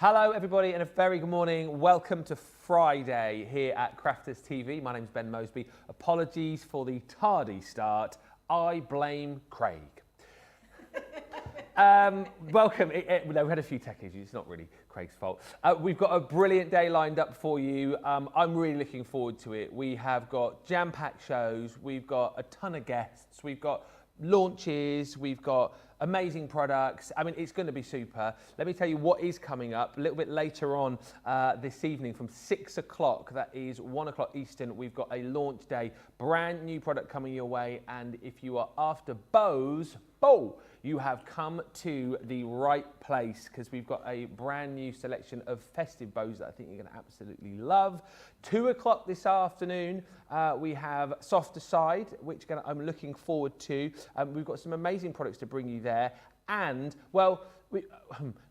Hello everybody and a very good morning. Welcome to Friday here at Crafters TV. My name's Ben Moseby. Apologies for the tardy start. I blame Craig. Welcome. No, we had a few tech issues. It's not really Craig's fault. We've got a brilliant day lined up for you. I'm really looking forward to it. We have got jam-packed shows. We've got a ton of guests. We've got launches. We've got amazing products. I mean, it's going to be super. Let me tell you what is coming up a little bit later on this evening from 6 o'clock. That is 1 o'clock Eastern. We've got a launch day, brand new product coming your way. And if you are after bows, you have come to the right place because we've got a brand new selection of festive bows that I think you're going to absolutely love. 2 o'clock this afternoon, we have Softer Side, which I'm looking forward to. We've got some amazing products to bring you there. And, well,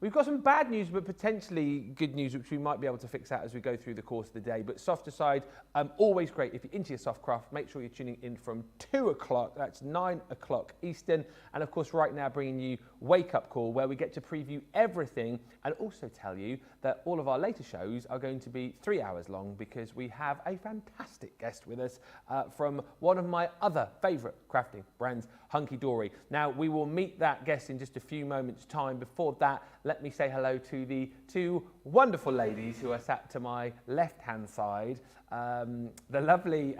we've got some bad news, but potentially good news, which we might be able to fix out as we go through the course of the day. But Softer Side, always great. If you're into your soft craft, make sure you're tuning in from 2 o'clock. That's 9 o'clock Eastern. And of course, right now, bringing you Wake Up Call, where we get to preview everything and also tell you that all of our later shows are going to be 3 hours long because we have a fantastic guest with us from one of my other favourite crafting brands, Hunkydory. Now, we will meet that guest in just a few moments' time. Before that, let me say hello to the two wonderful ladies who are sat to my left-hand side. The lovely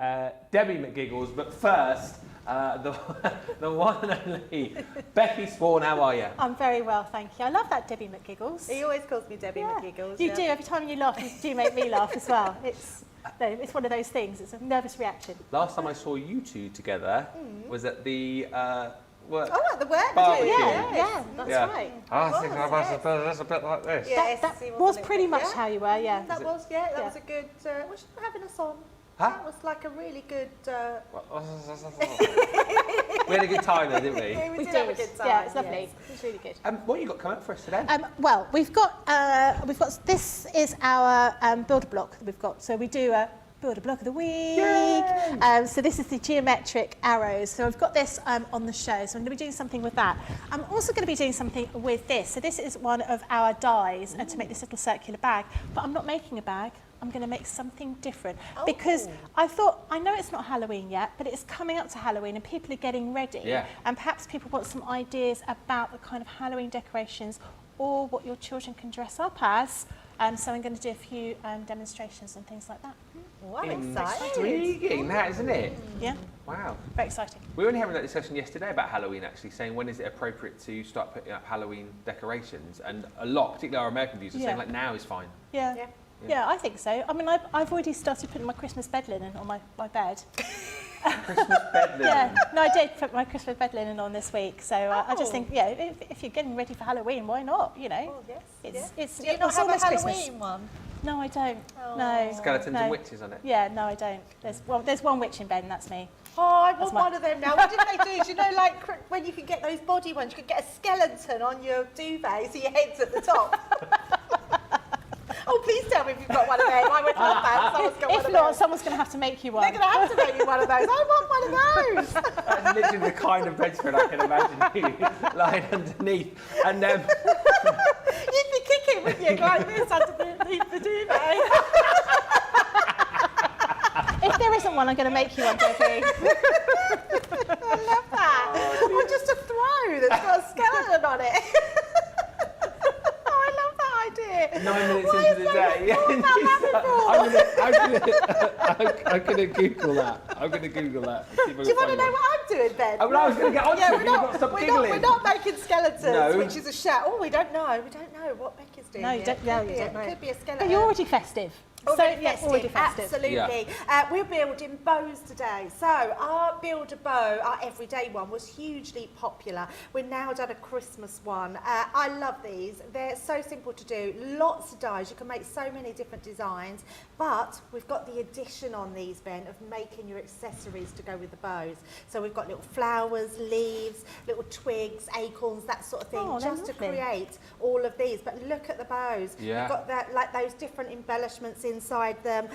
Debbie McGiggles, but first, the one and only Becky Swan. How are you? I'm very well, thank you. I love that Debbie McGiggles. He always calls me Debbie McGiggles. You do. Every time you laugh, you do make me laugh as well. It's one of those things. It's a nervous reaction. Last time I saw you two together was at the work. Oh, at the work? Barbecue. Yeah, that's right. I think I was a bit like this. Yes, That was pretty much how you were, yeah. That was a good, was she having us on? Huh? That was like a really good... We had a good time there, didn't we? Yeah, we did have a good time. Yeah, it's lovely. Yes. It's really good. What have you got coming up for us today? Well, we've got this is our builder block that we've got. So we do a builder block of the week. So this is the geometric arrows. So I've got this on the show. So I'm going to be doing something with that. I'm also going to be doing something with this. So this is one of our dies to make this little circular bag. But I'm not making a bag. I'm going to make something different because I thought, I know it's not Halloween yet, but it's coming up to Halloween and people are getting ready. Yeah. And perhaps people want some ideas about the kind of Halloween decorations or what your children can dress up as. So I'm going to do a few demonstrations and things like that. Wow, exciting. Intriguing, that, isn't it? Yeah. Wow. Very exciting. We were only having that discussion yesterday about Halloween, actually, saying when is it appropriate to start putting up Halloween decorations? And a lot, particularly our American viewers, are saying like now is fine. Yeah, I think so. I mean, I've already started putting my Christmas bed linen on my bed. Christmas bed linen? Yeah, no, I did put my Christmas bed linen on this week. So I just think, yeah, if you're getting ready for Halloween, why not? You know, it's Do you not have a Halloween one? No, I don't. Oh. No. Skeletons and witches on it? Yeah, no, I don't. There's one witch in bed, and that's me. Oh, I want one of them now. What did they do? Do you know, like when you can get those body ones, you can get a skeleton on your duvet so your head's at the top. Oh, please tell me if you've got one of them. I would love that. Someone's got one of not, those. some's going to have to make you one. They're going to have to make me one of those. I want one of those. That's literally the kind of bedspread I can imagine you lying underneath. And you'd be kicking with you like this underneath the duvet. If there isn't one, I'm going to make you one, Debbie. I love that. Or just a throw that's got a skeleton on it. 9 minutes into the day. I'm going to Google that. I'm going to Google that. Do you want to know what I'm doing, Ben? Oh, well, I was going to get on to it. We've got to stop giggling. We're not making skeletons, which is a shout. Oh, we don't know. We don't know what Becky's doing. No, you don't know. It could be a skeleton. But you're already festive. Already already festive. Absolutely. Yeah. We're building bows today. So our builder bow, our everyday one, was hugely popular. We've now done a Christmas one. I love these. They're so simple to do. Lots of dies. You can make so many different designs. But we've got the addition on these, Ben, of making your accessories to go with the bows. So we've got little flowers, leaves, little twigs, acorns, that sort of thing, Oh, just to lovely. create all of these. But look at the bows. Yeah. We've got that, like those different embellishments inside them.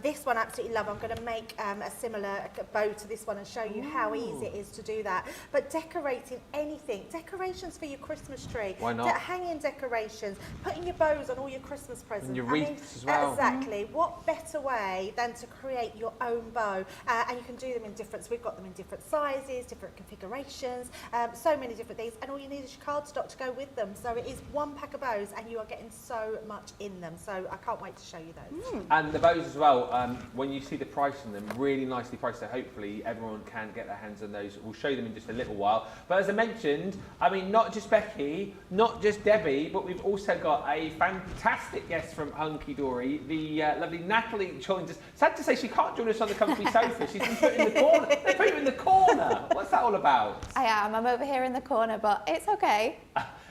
This one I absolutely love. I'm going to make a similar bow to this one and show you how easy it is to do that. But decorating anything, decorations for your Christmas tree, Why not? hanging decorations, putting your bows on all your Christmas presents. And your wreaths as well. Exactly. What better way than to create your own bow? And you can do them in different, so we've got them in different sizes, different configurations, so many different things. And all you need is your cardstock to go with them. So it is one pack of bows and you are getting so much in them. So I can't wait to show you those. And the bows as well, when you see the price on them, really nicely priced, so hopefully everyone can get their hands on those. We'll show them in just a little while. But as I mentioned, I mean, not just Becky, not just Debbie, but we've also got a fantastic guest from Hunkydory. The lovely Natalie joins us. Sad to say she can't join us on the comfy sofa. She's been put in the corner. They put you in the corner. What's that all about? I am. I'm over here in the corner, but it's okay.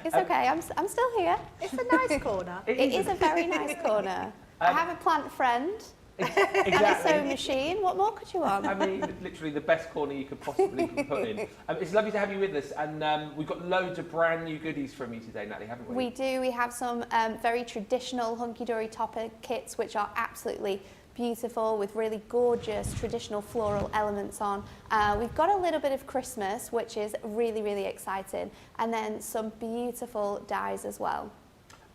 It's okay. I'm still here. It's a nice corner. It is a very nice corner. I have a plant friend. Exactly. And a sewing machine. What more could you want? I mean, literally the best corner you could possibly be put in. It's lovely to have you with us, and we've got loads of brand new goodies from you today, Natalie, haven't we? We do. We have some very traditional Hunky-Dory topper kits, which are absolutely beautiful with really gorgeous traditional floral elements on. We've got a little bit of Christmas, which is really, really exciting, and then some beautiful dyes as well.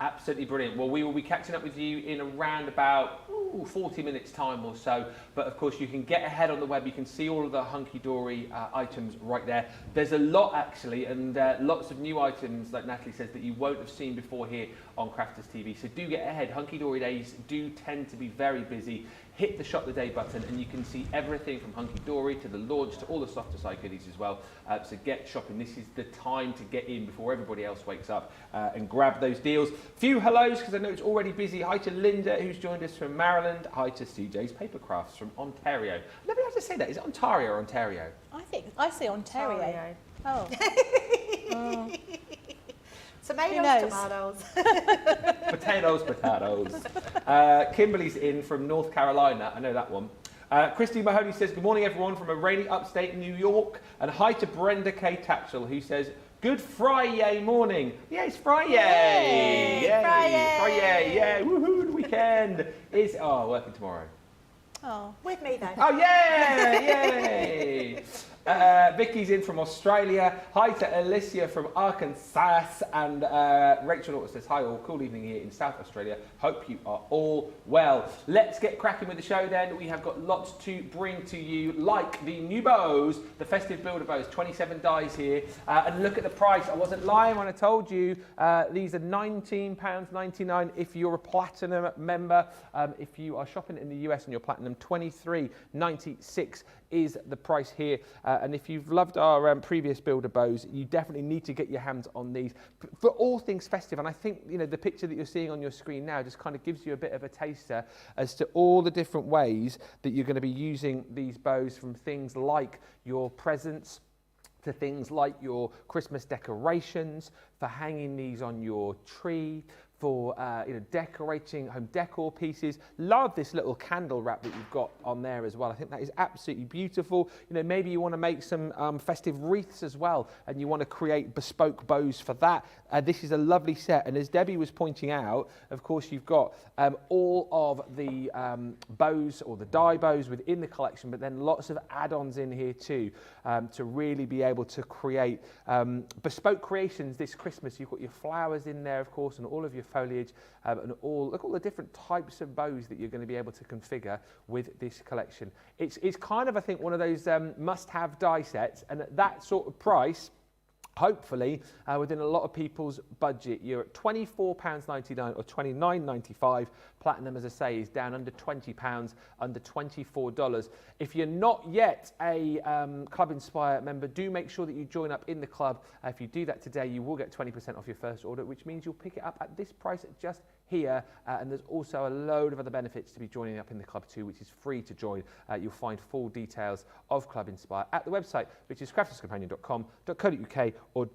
Absolutely brilliant. Well, we will be catching up with you in around about 40 minutes time or so. But of course, you can get ahead on the web. You can see all of the Hunky-Dory items right there. There's a lot actually, and lots of new items, like Natalie says, that you won't have seen before here on Crafters TV. So do get ahead. Hunky-Dory days do tend to be very busy. Hit the Shop the Day button and you can see everything from Hunky-Dory to the launch to all the softer side goodies as well. So get shopping. This is the time to get in before everybody else wakes up and grab those deals. Few hellos, because I know it's already busy. Hi to Linda, who's joined us from Maryland. Hi to CJ's Paper Crafts from Ontario. Let me have to say that. Is it Ontario or Ontario? I think I see Ontario. Oh. Tomatoes, tomatoes. Potatoes. Kimberly's in from North Carolina. I know that one. Christy Mahoney says, good morning, everyone, from a rainy upstate New York. And hi to Brenda K. Tatchell, who says, good Friday morning. Yeah, it's Friday. Yay, Yay. Friday. Friday. Yeah, woohoo, the weekend is, working tomorrow. Oh. With me though. Oh, yeah, yay. Vicky's in from Australia. Hi to Alicia from Arkansas. And Rachel Norton says, hi all, cool evening here in South Australia. Hope you are all well. Let's get cracking with the show then. We have got lots to bring to you, like the new bows, the Festive Builder bows, 27 dies here. And look at the price. I wasn't lying when I told you these are £19.99 if you're a Platinum member. If you are shopping in the US and you're Platinum, $23.96 is the price here. And if you've loved our previous Builder bows, you definitely need to get your hands on these for all things festive. And I think, you know, the picture that you're seeing on your screen now just kind of gives you a bit of a taster as to all the different ways that you're going to be using these bows, from things like your presents to things like your Christmas decorations, for hanging these on your tree, for decorating home decor pieces. Love this little candle wrap that you've got on there as well. I think that is absolutely beautiful. You know, maybe you want to make some festive wreaths as well, and you want to create bespoke bows for that. This is a lovely set, and as Debbie was pointing out, of course, you've got all of the bows, or the die bows within the collection, but then lots of add-ons in here too, to really be able to create bespoke creations this Christmas. You've got your flowers in there, of course, and all of your foliage, and all the different types of bows that you're going to be able to configure with this collection. It's kind of, I think, one of those must-have die sets, and at that sort of price, hopefully within a lot of people's budget, you're at £24.99 or £29.95. Platinum, as I say, is down under £20, under $24. If you're not yet a Club Inspire member, do make sure that you join up in the club. If you do that today, you will get 20% off your first order, which means you'll pick it up at this price just here. And there's also a load of other benefits to be joining up in the club too, which is free to join. You'll find full details of Club Inspire at the website, which is crafterscompanion.com.co.uk or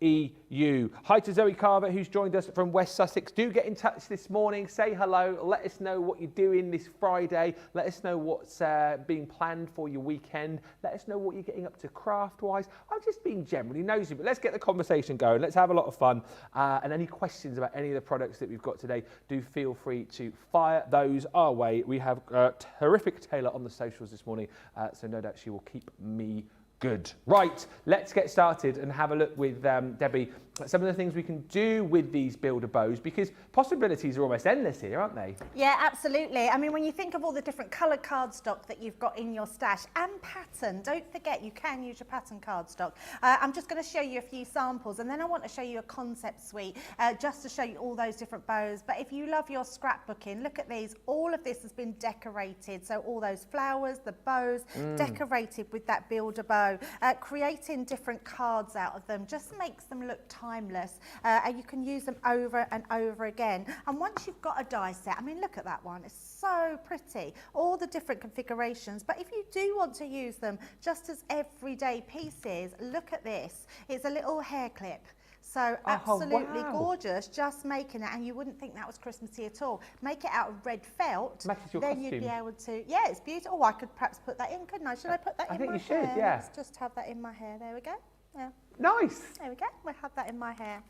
Hi to Zoe Carver, who's joined us from West Sussex. Do get in touch this morning, say hello, let us know what you're doing this Friday, let us know what's being planned for your weekend, let us know what you're getting up to craft-wise. I'm just being generally nosy, but let's get the conversation going, let's have a lot of fun. And any questions about any of the products that we've got today, do feel free to fire those our way. We have a terrific Taylor on the socials this morning, so no doubt she will keep me good. Right, let's get started and have a look with Debbie at some of the things we can do with these builder bows, because possibilities are almost endless here, aren't they? Yeah, absolutely. I mean, when you think of all the different coloured cardstock that you've got in your stash and pattern, don't forget you can use your pattern cardstock. I'm just going to show you a few samples, and then I want to show you a concept suite just to show you all those different bows. But if you love your scrapbooking, look at these. All of this has been decorated. So all those flowers, the bows, decorated with that builder bow. Creating different cards out of them just makes them look timeless, and you can use them over and over again. And once you've got a die set, I mean, look at that one, it's so pretty, all the different configurations. But if you do want to use them just as everyday pieces, look at this, it's a little hair clip. So absolutely gorgeous, just making it, and you wouldn't think that was Christmassy at all. Make it out of red felt, then you'd be able to, yeah, it's beautiful. Oh, I could perhaps put that in, couldn't I? Should I put that in my hair? I think you should, yeah. Let's just have that in my hair, there we go. Yeah. Nice. There we go, we'll have that in my hair.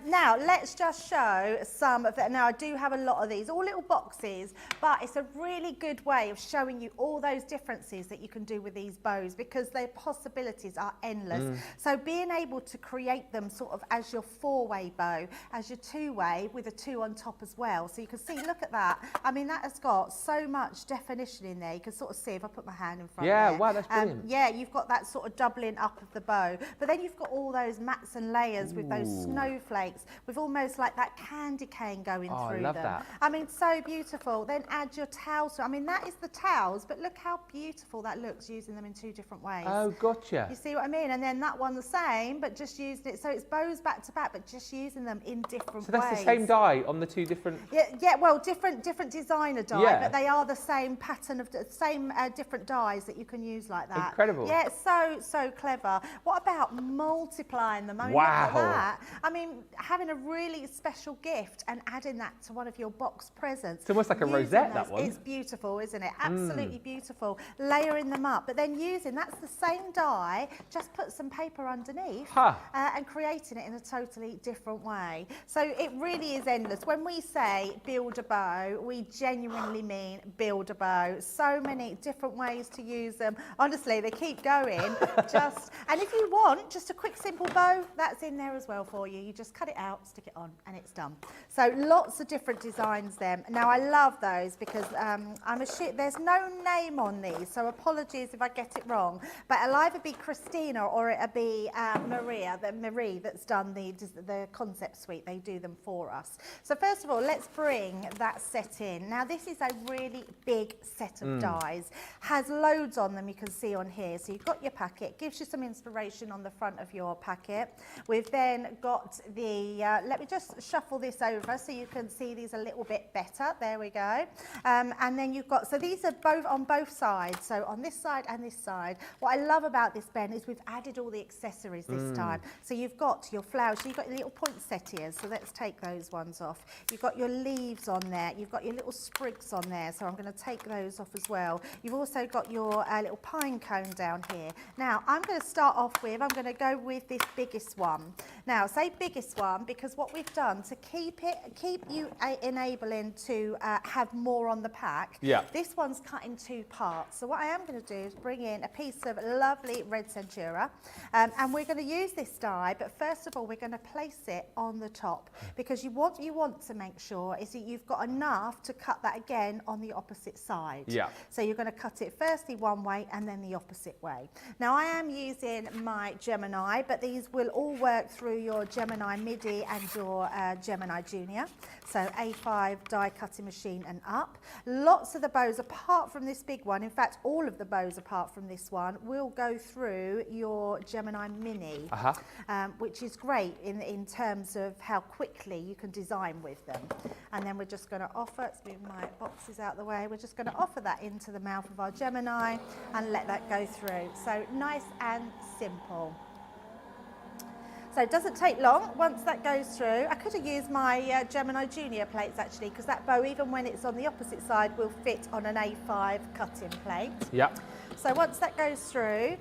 Now, let's just show some of it. Now, I do have a lot of these, all little boxes, but it's a really good way of showing you all those differences that you can do with these bows, because their possibilities are endless. So being able to create them sort of as your 4-way bow, as your 2-way with a 2 on top as well. So you can see, look at that. I mean, that has got so much definition in there. You can sort of see if I put my hand in front there. Yeah, wow, that's brilliant. Yeah, you've got that sort of doubling up of the bow, but then you've got all those mats and layers with those snowflakes with almost like that candy cane going through I love them. that. I mean, so beautiful. Then add your towels. I mean, that is the towels, but look how beautiful that looks using them in 2 different ways. Oh, gotcha. You see what I mean? And then that one the same, but just using it, so it's bows back to back, but just using them in different ways. So that's the same die on the 2 different... Yeah, well, different designer die, but they are the same pattern of the same different dies that you can use like that. Incredible. Yeah, it's so clever. What about multiplying them? I mean, wow. Look at that. I mean, having a really special gift and adding that to one of your box presents. It's almost like a rosette, that one. It's beautiful, isn't it? Absolutely beautiful. Layering them up, but then using, that's the same die, just put some paper underneath and creating it in a totally different way. So it really is endless. When we say build a bow, we genuinely mean build a bow. So many different ways to use them. Honestly, they keep going. And if you want just a quick simple bow, that's in there as well for you. You just cut it out, stick it on, and it's done. So lots of different designs there. Now I love those because there's no name on these, so apologies if I get it wrong. But it'll either be Christina or it'll be Marie that's done the concept suite. They do them for us. So first of all, let's bring that set in. Now this is a really big set of dies. Has loads on them, you can see on here. So you've got your packet, gives you some inspiration on the front of your packet. We've then got the, let me just shuffle this over so you can see these a little bit better. There we go. And then you've got, so these are both on both sides. So on this side and this side. What I love about this, Ben, is we've added all the accessories this time. So you've got your flowers, so you've got your little poinsettias. So let's take those ones off. You've got your leaves on there. You've got your little sprigs on there. So I'm going to take those off as well. You've also got your little pine cone down here. Now I'm going to start off with, I'm going to go with this biggest one. Now say biggest one because what we've done to keep you enabling to have more on the pack, this one's cut in 2 parts. So what I am going to do is bring in a piece of lovely red centura, and we're going to use this die, but first of all we're going to place it on the top because you want to make sure is that you've got enough to cut that again on the opposite side. So you're going to cut it firstly one way and then the opposite way. Now I am using my Gemini, but these will all work through your Gemini MIDI and your Gemini Junior. So A5 die cutting machine and up. Lots of the bows, apart from this big one, in fact all of the bows apart from this one, will go through your Gemini Mini, which is great in terms of how quickly you can design with them. And then we're just going to offer, let's move my boxes out of the way, we're just going to offer that into the mouth of our Gemini and let that go through. So nice and simple. So it doesn't take long. Once that goes through, I could have used my Gemini Junior plates actually, because that bow, even when it's on the opposite side, will fit on an A5 cutting plate. Yeah. So once that goes through,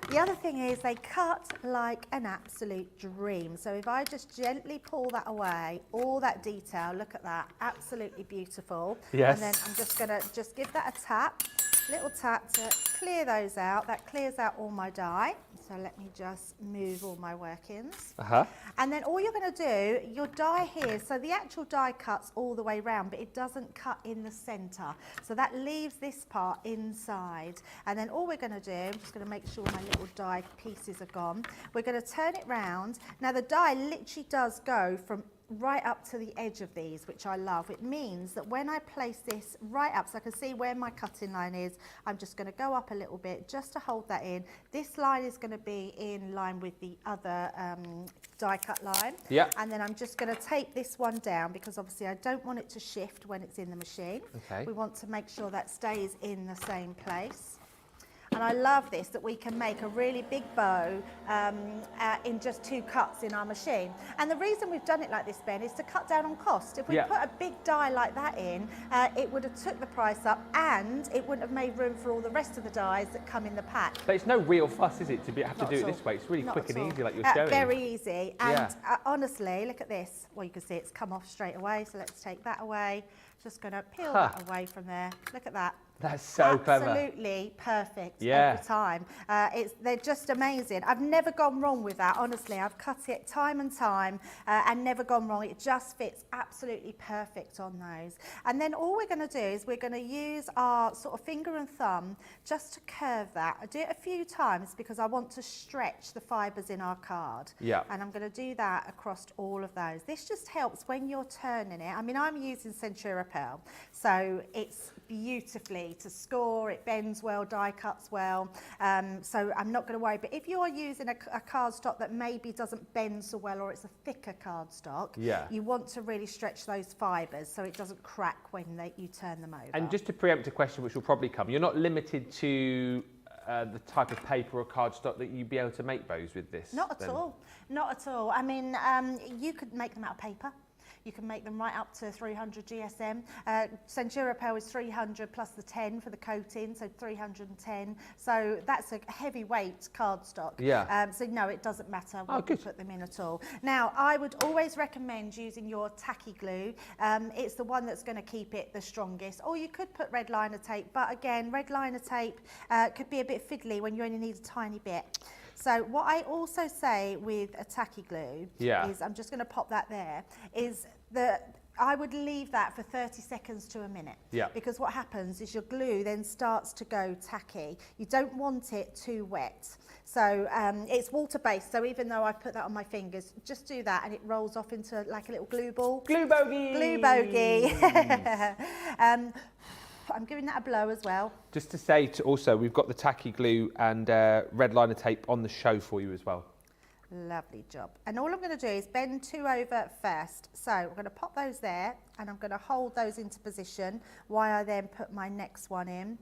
the other thing is they cut like an absolute dream. So if I just gently pull that away, all that detail, look at that, absolutely beautiful. Yes. And then I'm just gonna give that a tap, little tap to clear those out. That clears out all my dye. So let me just move all my workings. And then all you're going to do, your die here, so the actual die cuts all the way round, but it doesn't cut in the centre. So that leaves this part inside. And then all we're going to do, I'm just going to make sure my little die pieces are gone. We're going to turn it round. Now the die literally does go from right up to the edge of these, which I love. It means that when I place this right up, so I can see where my cutting line is, I'm just going to go up a little bit just to hold that in. This line is going to be in line with the other die cut line. Yeah. And then I'm just going to take this one down, because obviously I don't want it to shift when it's in the machine. Okay. We want to make sure that stays in the same place. And I love this, that we can make a really big bow in just 2 cuts in our machine. And the reason we've done it like this, Ben, is to cut down on cost. If we put a big die like that in, it would have took the price up, and it wouldn't have made room for all the rest of the dies that come in the pack. But it's no real fuss, is it, to have to do it this way? It's really quick and easy, like you're showing. Very easy. And honestly, look at this. Well, you can see it's come off straight away. So let's take that away. Just going to peel that away from there. Look at that. That's so clever. Absolutely perfect every time. They're just amazing. I've never gone wrong with that, honestly. I've cut it time and time and never gone wrong. It just fits absolutely perfect on those. And then all we're going to do is we're going to use our sort of finger and thumb just to curve that. I do it a few times because I want to stretch the fibres in our card. Yeah. And I'm going to do that across all of those. This just helps when you're turning it. I mean, I'm using Centura Pearl, so it's beautifully to score, it bends well, die cuts well, so I'm not going to worry. But if you're using a cardstock that maybe doesn't bend so well, or it's a thicker cardstock, you want to really stretch those fibres so it doesn't crack when you turn them over. And just to preempt a question which will probably come, you're not limited to the type of paper or cardstock that you'd be able to make bows with this? Not at all, not at all. I mean, you could make them out of paper. You can make them right up to 300 GSM. Centura Pearl is 300 plus the 10 for the coating, so 310. So that's a heavyweight cardstock. Yeah. So no, it doesn't matter what you put them in at all. Now, I would always recommend using your tacky glue. It's the one that's going to keep it the strongest. Or you could put red liner tape, but again, red liner tape could be a bit fiddly when you only need a tiny bit. So what I also say with a tacky glue is, I'm just going to pop that there, is that I would leave that for 30 seconds to a minute. Because what happens is your glue then starts to go tacky. You don't want it too wet. So it's water-based, so even though I've put that on my fingers, just do that and it rolls off into like a little glue ball. Glue bogey! Glue bogey. I'm giving that a blow as well. Just to say also, we've got the tacky glue and red liner tape on the show for you as well. Lovely job. And all I'm going to do is bend 2 over first. So we're going to pop those there and I'm going to hold those into position while I then put my next one in.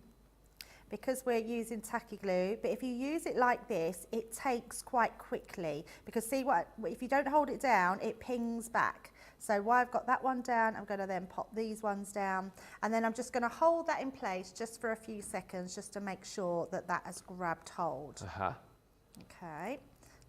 Because we're using tacky glue, but if you use it like this, it takes quite quickly. Because see what, if you don't hold it down, it pings back. So while I've got that one down, I'm going to then pop these ones down. And then I'm just going to hold that in place just for a few seconds, just to make sure that that has grabbed hold. Okay.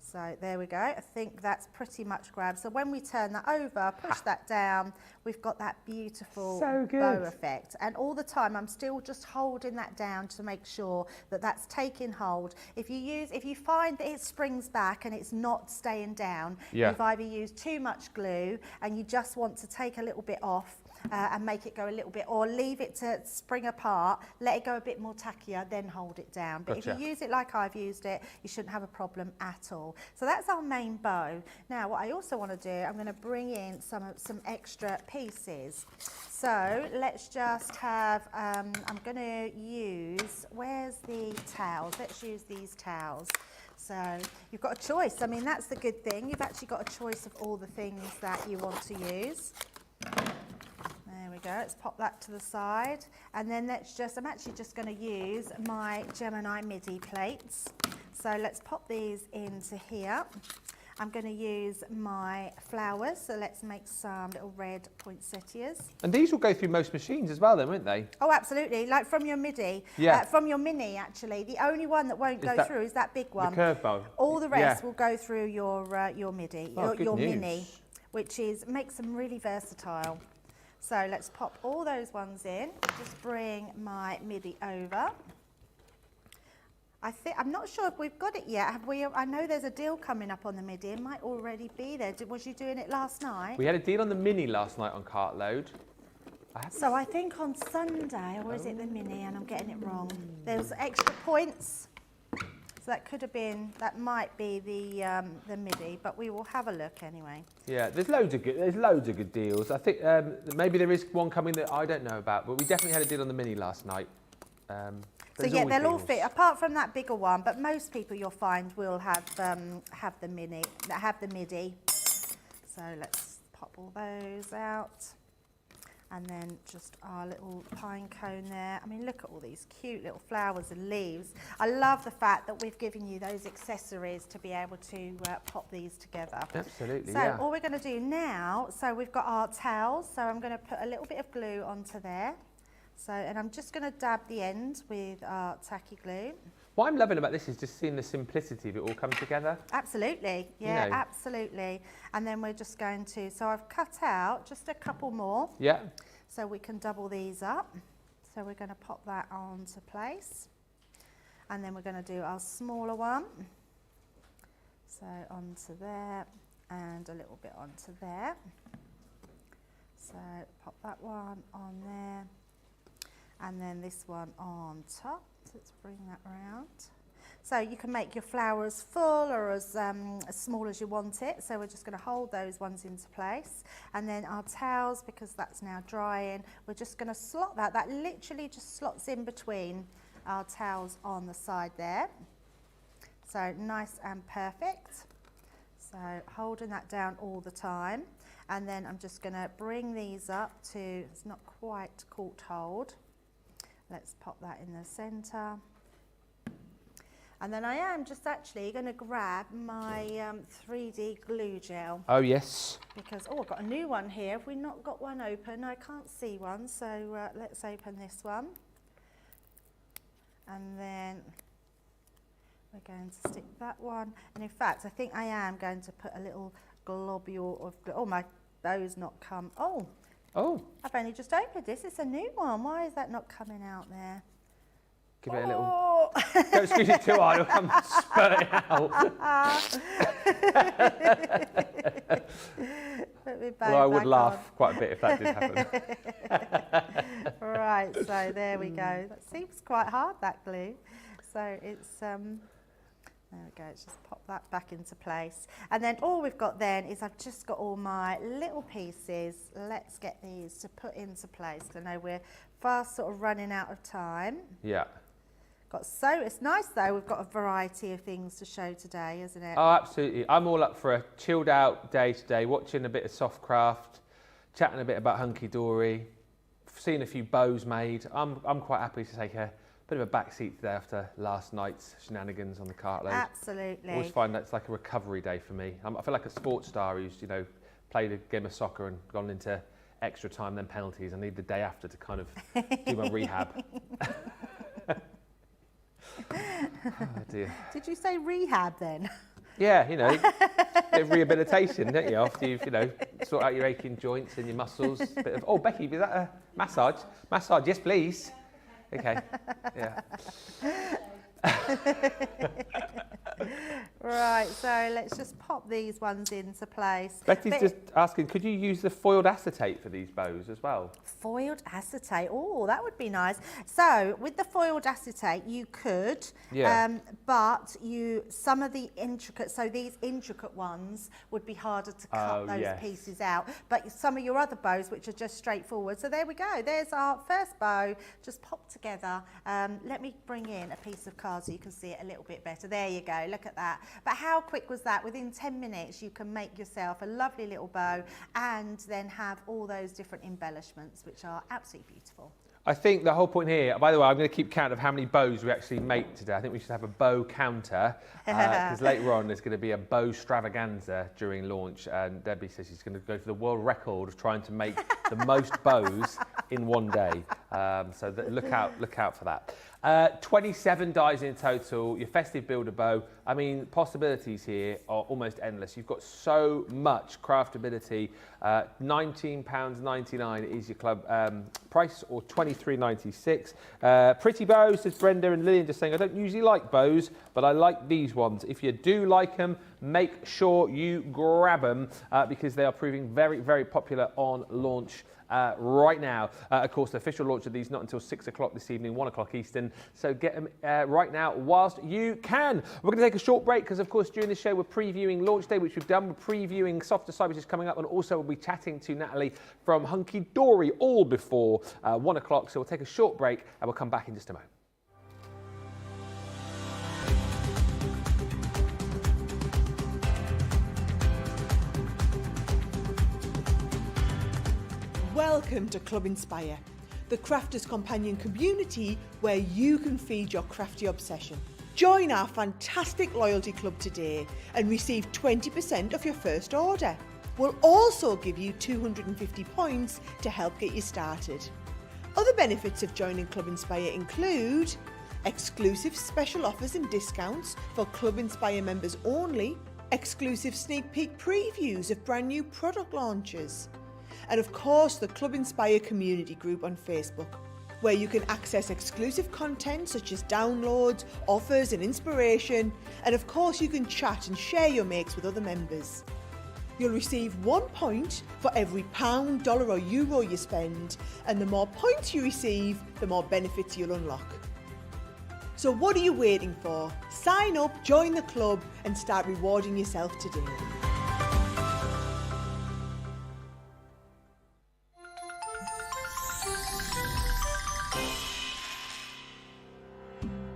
So there we go. I think that's pretty much grabbed. So when we turn that over, push that down, we've got that beautiful bow effect. And all the time, I'm still just holding that down to make sure that that's taking hold. If you find that it springs back and it's not staying down, you've either used too much glue and you just want to take a little bit off and make it go a little bit, or leave it to spring apart, let it go a bit more tackier, then hold it down. But if you use it like I've used it, you shouldn't have a problem at all. So that's our main bow. Now what I also want to do, I'm going to bring in some extra pieces. So let's just have, I'm going to use, where's the towels? Let's use these towels. So you've got a choice. I mean, that's the good thing. You've actually got a choice of all the things that you want to use. There we go, let's pop that to the side. And then I'm actually just going to use my Gemini midi plates. So let's pop these into here. I'm going to use my flowers, so let's make some little red poinsettias. And these will go through most machines as well then, won't they? Oh, absolutely, like from your midi. Yeah. From your mini, actually. The only one that won't go through is that big one. The curve bow. All the rest will go through your midi, Oh, your good news. mini, which makes them really versatile. So let's pop all those ones in. Just bring my midi over. I'm not sure if we've got it yet. Have we? I know there's a deal coming up on the midi. It might already be there. Was you doing it last night? We had a deal on the mini last night on Cartload. So I think on Sunday, or is it the mini? And I'm getting it wrong. There's extra points. So that could have been. That might be the midi, but we will have a look anyway. Yeah, there's loads of good deals. I think maybe there is one coming that I don't know about, but we definitely had a deal on the mini last night. So yeah, they'll all fit, apart from that bigger one, but most people you'll find will have the mini, have the midi. So let's pop all those out. And then just our little pine cone there. I mean, look at all these cute little flowers and leaves. I love the fact that we've given you those accessories to be able to pop these together. Absolutely, so yeah. all we're going to do now, so we've got our towels, so I'm going to put a little bit of glue onto there. So, and I'm just going to dab the end with our tacky glue. What I'm loving about this is just seeing the simplicity of it all come together. Absolutely, yeah, absolutely. And then we're just going to, so I've cut out just a couple more. Yeah. So we can double these up. So we're going to pop that onto place. And then we're going to do our smaller one. So onto there and a little bit onto there. So pop that one on there. And then this one on top. So let's bring that around. So you can make your flower as full or as small as you want it. So we're just going to hold those ones into place. And then our towels, because that's now drying, we're just going to slot that. That literally just slots in between our towels on the side there. So nice and perfect. So holding that down all the time. And then I'm just going to bring these up to, it's not quite court hold. Let's pop that in the centre. And then I am just actually going to grab my 3D glue gel. Oh, yes. Because, I've got a new one here. Have we not got one open? I can't see one, so let's open this one. And then we're going to stick that one. And in fact, I think I am going to put a little globule of glue. Oh, my bow's not come. Oh. Oh. I've only just opened this. It's a new one. Why is that not coming out there? Give it a little. Don't squeeze it too hard, it'll come spurt it out. Well, I would laugh quite a bit if that did happen. Right, so there we go. That seems quite hard, that glue. So it's, there we go, let's just pop that back into place. And then all we've got then is I've just got all my little pieces. Let's get these to put into place. I know we're fast sort of running out of time. Yeah. It's nice though, we've got a variety of things to show today, isn't it? Oh, absolutely. I'm all up for a chilled out day today, watching a bit of soft craft, chatting a bit about Hunkydory, seeing a few bows made. I'm quite happy to take a bit of a back seat today after last night's shenanigans on the cartload. Absolutely. I always find that's like a recovery day for me. I feel like a sports star who's, played a game of soccer and gone into extra time, then penalties. I need the day after to kind of do my rehab. Oh dear. Did you say rehab then? Yeah, bit of rehabilitation, don't you? After you've, sort out your aching joints and your muscles. Bit of, oh, Becky, is that a massage? Massage, yes, please. Okay, yeah. Right, so let's just pop these ones into place. Betty's just asking, could you use the foiled acetate for these bows as well? Foiled acetate, oh, that would be nice. So with the foiled acetate, you could, but some of the intricate, so these intricate ones would be harder to cut those pieces out. But some of your other bows, which are just straightforward. So there we go. There's our first bow, just popped together. Let me bring in a piece of card so you can see it a little bit better. There you go, look at that. But how quick was that? Within 10 minutes, you can make yourself a lovely little bow and then have all those different embellishments, which are absolutely beautiful. I think the whole point here, by the way, I'm going to keep count of how many bows we actually make today. I think we should have a bow counter, because later on there's going to be a bow extravaganza during launch, and Debbie says she's going to go for the world record of trying to make the most bows in one day. So look out for that. 27 dies in total, your festive builder bow. I mean, possibilities here are almost endless. You've got so much craftability. £19.99 is your club price, or £23.96. Pretty bows, says Brenda, and Lillian just saying, I don't usually like bows, but I like these ones. If you do like them, make sure you grab them because they are proving very, very popular on launch. Right now. Of course, the official launch of these not until 6 o'clock this evening, 1 o'clock Eastern. So get them right now whilst you can. We're going to take a short break because, of course, during the show we're previewing launch day, which we've done. We're previewing Softer Side, which is coming up, and also we'll be chatting to Natalie from Hunkydory all before 1 o'clock. So we'll take a short break and we'll come back in just a moment. Welcome to Club Inspire, the crafters' companion community where you can feed your crafty obsession. Join our fantastic loyalty club today and receive 20% off your first order. We'll also give you 250 points to help get you started. Other benefits of joining Club Inspire include exclusive special offers and discounts for Club Inspire members only, exclusive sneak peek previews of brand new product launches, and of course the Club Inspire community group on Facebook, where you can access exclusive content such as downloads, offers and inspiration, and of course you can chat and share your makes with other members. You'll receive 1 point for every £1, dollar or euro you spend, and the more points you receive, the more benefits you'll unlock. So what are you waiting for? Sign up, join the club and start rewarding yourself today.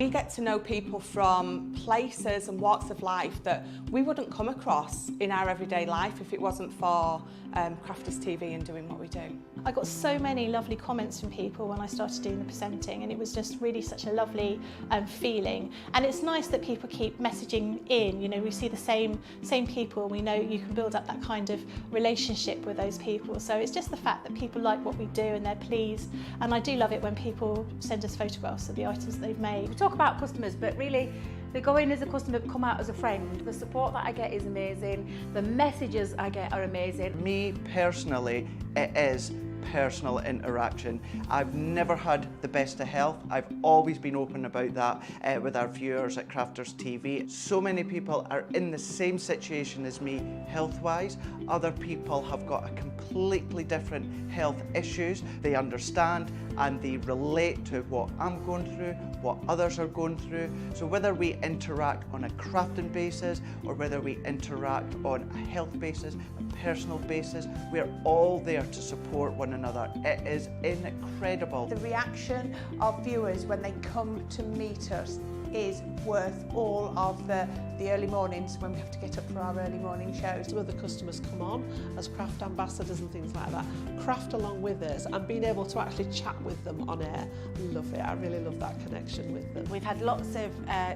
We get to know people from places and walks of life that we wouldn't come across in our everyday life if it wasn't for Crafters TV and doing what we do. I got so many lovely comments from people when I started doing the presenting, and it was just really such a lovely feeling. And it's nice that people keep messaging in. You know, we see the same people. We know you can build up that kind of relationship with those people. So it's just the fact that people like what we do and they're pleased. And I do love it when people send us photographs of the items that they've made. We talk about customers, but really they go in as a customer, come out as a friend. The support that I get is amazing. The messages I get are amazing. Me personally, it is personal interaction. I've never had the best of health. I've always been open about that with our viewers at Crafters TV. So many people are in the same situation as me health-wise. Other people have got a completely different health issues. They understand and they relate to what I'm going through, what others are going through. So whether we interact on a crafting basis or whether we interact on a health basis, a personal basis, we're all there to support one another. It is incredible. The reaction of viewers when they come to meet us is worth all of the early mornings when we have to get up for our early morning shows. Some of the customers come on as craft ambassadors and things like that, craft along with us, and being able to actually chat with them on air. Love it. I really love that connection with them. We've had lots of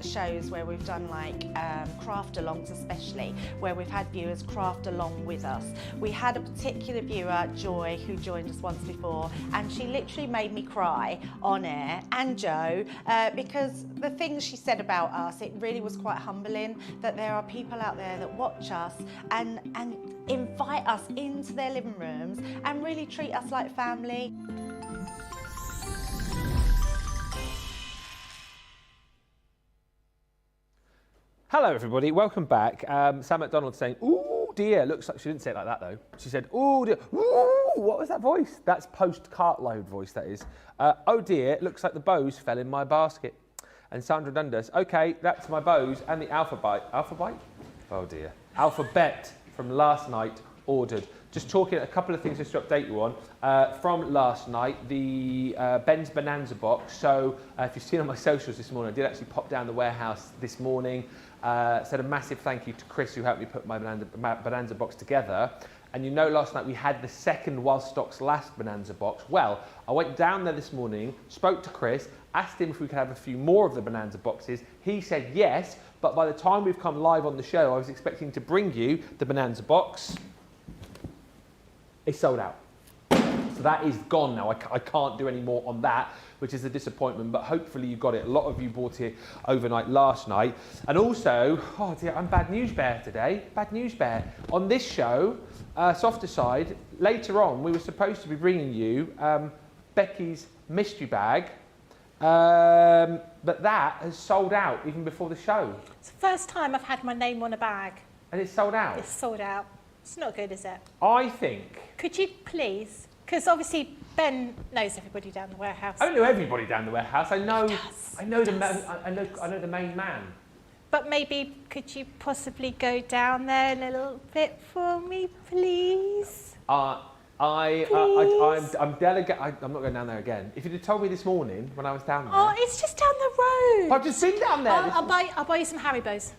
shows where we've done like craft alongs, especially where we've had viewers craft along with us. We had a particular viewer, Joy, who joined us once before, and she literally made me cry on air, and Joe, because the things she said about us, it really was quite humbling that there are people out there that watch us and invite us into their living rooms and really treat us like family. Hello everybody, welcome back. Sam McDonald saying, ooh dear, looks like, she didn't say it like that though. She said, ooh dear, ooh, what was that voice? That's post-cartload voice, that is. Oh dear, looks like the bows fell in my basket. And Sandra Dundas, okay, that's my bows and the alphabet. Oh dear. Alphabet from last night ordered. Just talking a couple of things just to update you on. From last night, the Ben's Bonanza box. So if you've seen on my socials this morning, I did actually pop down the warehouse this morning. Said a massive thank you to Chris who helped me put my Bonanza box together. And you know last night we had the second while stocks last Bonanza box. Well, I went down there this morning, spoke to Chris, asked him if we could have a few more of the Bonanza boxes. He said yes, but by the time we've come live on the show, I was expecting to bring you the Bonanza box. It's sold out. So that is gone now. I can't do any more on that, which is a disappointment, but hopefully you got it. A lot of you bought it overnight last night. And also, oh dear, I'm bad news bear today. Bad news bear. On this show, Softer Side, later on, we were supposed to be bringing you Becky's mystery bag, but that has sold out even before the show. It's the first time I've had my name on a bag. And it's sold out? It's sold out. It's not good, is it? I think... Could you please... Because obviously Ben knows everybody down the warehouse. I don't know everybody down the warehouse. I know the main man. But maybe could you possibly go down there a little bit for me, please? I'm delegate. I'm not going down there again. If you'd have told me this morning when I was down there. Oh, it's just down the road. I've just been down there. I'll buy you some Haribos.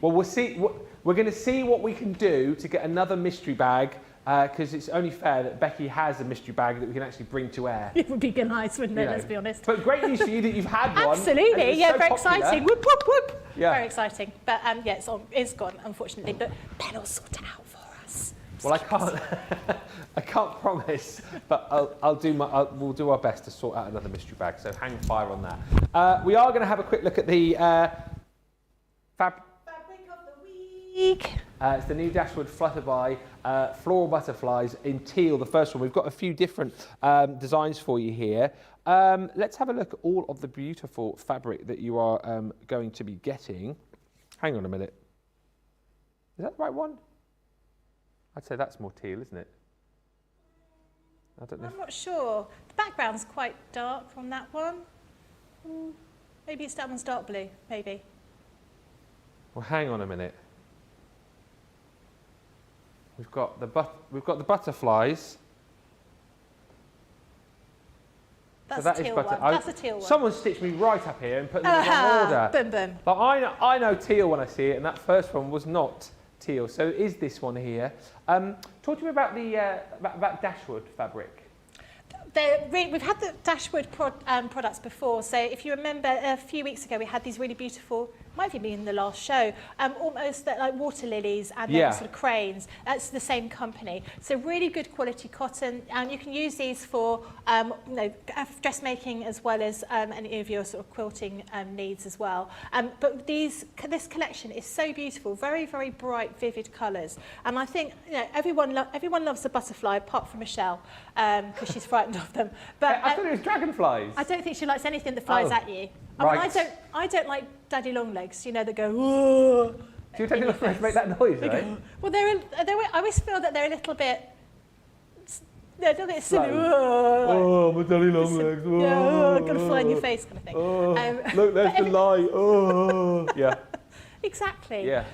Well, we'll see. We're going to see what we can do to get another mystery bag, because it's only fair that Becky has a mystery bag that we can actually bring to air. It would be nice, wouldn't it? Let's be honest. But great news for you that you've had one. Absolutely, yeah, so very exciting. Whoop, whoop, whoop. Yeah. Very exciting. But yeah, it's gone, unfortunately. But Ben will sort it out for us. Well, I can't promise, but we'll do our best to sort out another mystery bag. So hang fire on that. We are going to have a quick look at the fabric of the week. It's the new Dashwood Flutterby floral butterflies in teal, the first one. We've got a few different designs for you here. Let's have a look at all of the beautiful fabric that you are going to be getting. Hang on a minute. Is that the right one? I'd say that's more teal, isn't it? I don't know. I'm not sure. The background's quite dark on that one. Maybe that one's dark blue, maybe. Well, hang on a minute. We've got the butterflies. That's so a teal one. That's a teal one. Someone stitched me right up here and put them in the wrong order. Boom, boom. But I know teal when I see it, and that first one was not teal. So it is this one here. Talk to me about the about Dashwood fabric. We've had the Dashwood products before, so if you remember a few weeks ago we had these really beautiful, might have been in the last show, almost like water lilies and then sort of cranes. That's the same company. So really good quality cotton, and you can use these for dressmaking as well as any of your sort of quilting needs as well. But this collection is so beautiful, very, very bright, vivid colours. And I think everyone loves the butterfly apart from Michelle, because she's frightened of them. But I thought it was dragonflies. I don't think she likes anything that flies at you. Right. I don't like daddy long legs, that go, whoa. Do you daddy long legs make that noise, right? Well, I always feel that they're a little bit silly. Oh, my daddy long legs. Oh, yeah, gonna fly in your face kind of thing. Look, there's the light. Oh, yeah. Exactly. Yeah.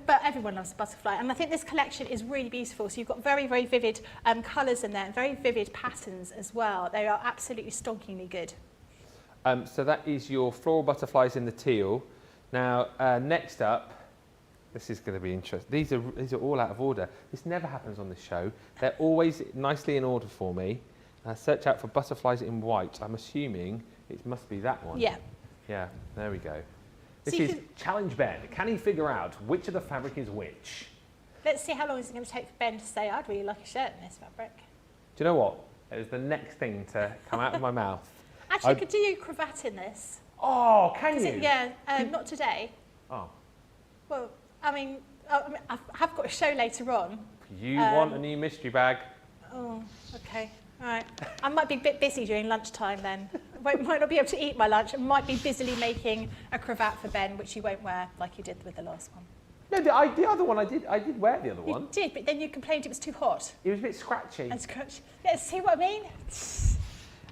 But everyone loves a butterfly, and I think this collection is really beautiful. So you've got very, very vivid colours in there, and very vivid patterns as well. They are absolutely stonkingly good. So that is your floral butterflies in the teal. Now, next up, this is going to be interesting. These are all out of order. This never happens on this show. They're always nicely in order for me. Search out for butterflies in white. I'm assuming it must be that one. Yeah. Yeah, there we go. This is Challenge Ben. Can he figure out which of the fabric is which? Let's see how long is it going to take for Ben to say, I'd really like a shirt in this fabric. Do you know what? It was the next thing to come out of my mouth. Actually, could do you cravat in this? Oh, can you? Not today. Oh. Well, I have got a show later on. You want a new mystery bag? Oh, okay. All right. I might be a bit busy during lunchtime then. Might not be able to eat my lunch. I might be busily making a cravat for Ben, which you won't wear like you did with the last one. No, the other one I did wear the other one. You did, but then you complained it was too hot. It was a bit scratchy. And scratchy. Yeah, see what I mean?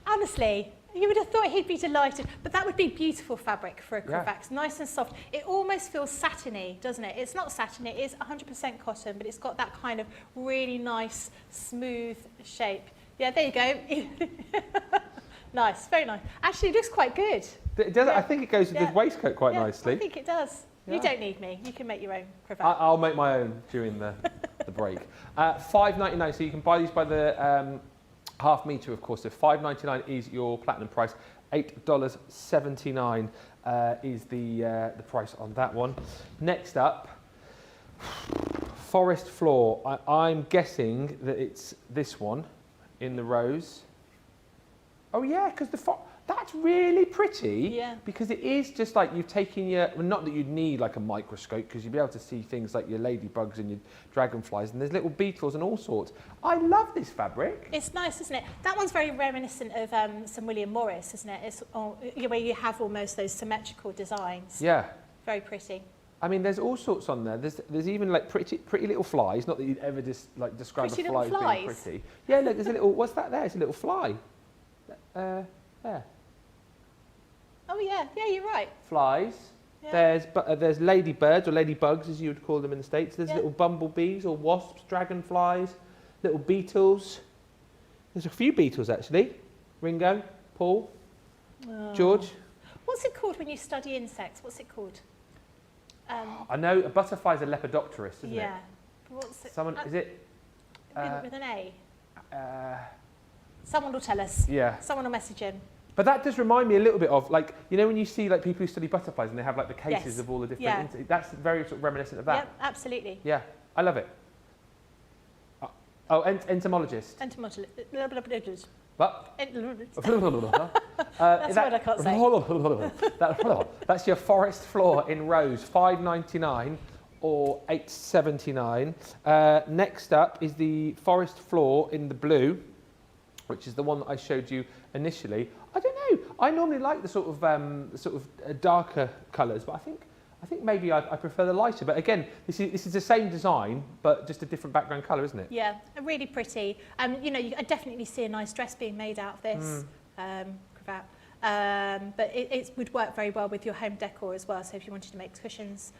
Honestly, you would have thought he'd be delighted. But that would be beautiful fabric for a cravat. Yeah. It's nice and soft. It almost feels satiny, doesn't it? It's not satiny, it is 100% cotton, but it's got that kind of really nice, smooth shape. Yeah, there you go. Nice, very nice. Actually, it looks quite good. It does. Yeah. I think it goes with this waistcoat quite nicely. I think it does. Yeah. You don't need me. You can make your own cravat. I'll make my own during the break. $5.99. So you can buy these by the half metre, of course. So $5.99 is your platinum price. $8.79 is the price on that one. Next up, forest floor. I'm guessing that it's this one in the rose. Oh yeah, because that's really pretty. Yeah. Because it is just like you've taken your, well, not that you'd need like a microscope, because you'd be able to see things like your ladybugs and your dragonflies, and there's little beetles and all sorts. I love this fabric. It's nice, isn't it? That one's very reminiscent of some William Morris, isn't it? It's where you have almost those symmetrical designs. Yeah. Very pretty. I mean, there's all sorts on there. There's even like pretty little flies. Not that you'd ever just like describe Pretty a fly little as being flies? pretty. Yeah, look, there's a little. What's that there? It's a little fly. There. Oh yeah, you're right. Flies. Yeah. There's ladybirds or ladybugs, as you would call them in the States. There's Yeah. little bumblebees or wasps, dragonflies, little beetles. There's a few beetles actually. Ringo, Paul, George. What's it called when you study insects? What's it called? I know a butterfly's a lepidopterist, isn't it? Yeah. What's it? Someone is it? With an A. Someone will tell us. Yeah. Someone will message in. But that does remind me a little bit of, like, you know, when you see like people who study butterflies and they have like the cases Yes. of all the different. Yeah. That's very sort of reminiscent of that. Yep, absolutely. Yeah, I love it. Entomologist. Entomologist. What? That's That's what I can't say. That's your forest floor in rose, $5.99 or $8.79. Next up is the forest floor in the blue, which is the one that I showed you initially. I don't know. I normally like the sort of darker colours, but I think maybe I prefer the lighter. But again, this is the same design, but just a different background colour, isn't it? Yeah, really pretty. You know, I definitely see a nice dress being made out of this cravat. But it would work very well with your home decor as well. So if you wanted to make cushions,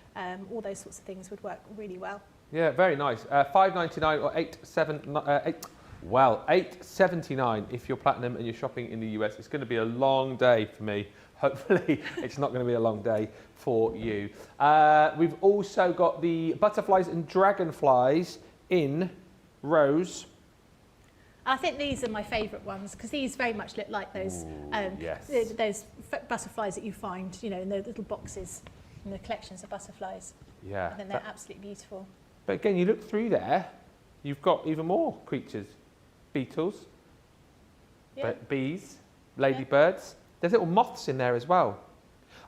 all those sorts of things would work really well. Yeah, very nice. $5.99 or $8.79 if you're platinum and you're shopping in the US. It's going to be a long day for me. Hopefully it's not going to be a long day for you. We've also got the butterflies and dragonflies in rose. I think these are my favourite ones because these very much look like those yes. those butterflies that you find, you know, in those little boxes in the collections of butterflies. Yeah. And then they're absolutely beautiful. But again, you look through there, you've got even more creatures. Beetles, bees, ladybirds. There's little moths in there as well.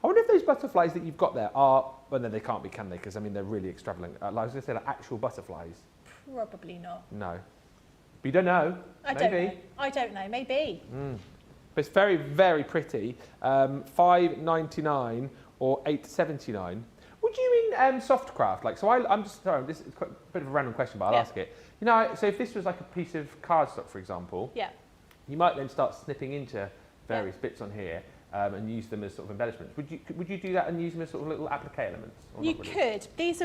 I wonder if those butterflies that you've got there are, well, no, they can't be, can they? Because, I mean, they're really extravagant. I was going to say, like, actual butterflies. Probably not. No. But you don't know. I don't know. Maybe. But it's very, very pretty. $5.99 or $8.79. Would you mean soft craft? Like, so I'm just sorry. This is quite a bit of a random question, but I'll ask it. You know, so if this was like a piece of cardstock, for example, you might then start snipping into various bits on here and use them as sort of embellishments. Would you do that and use them as sort of little applique elements? Or You not really? could. These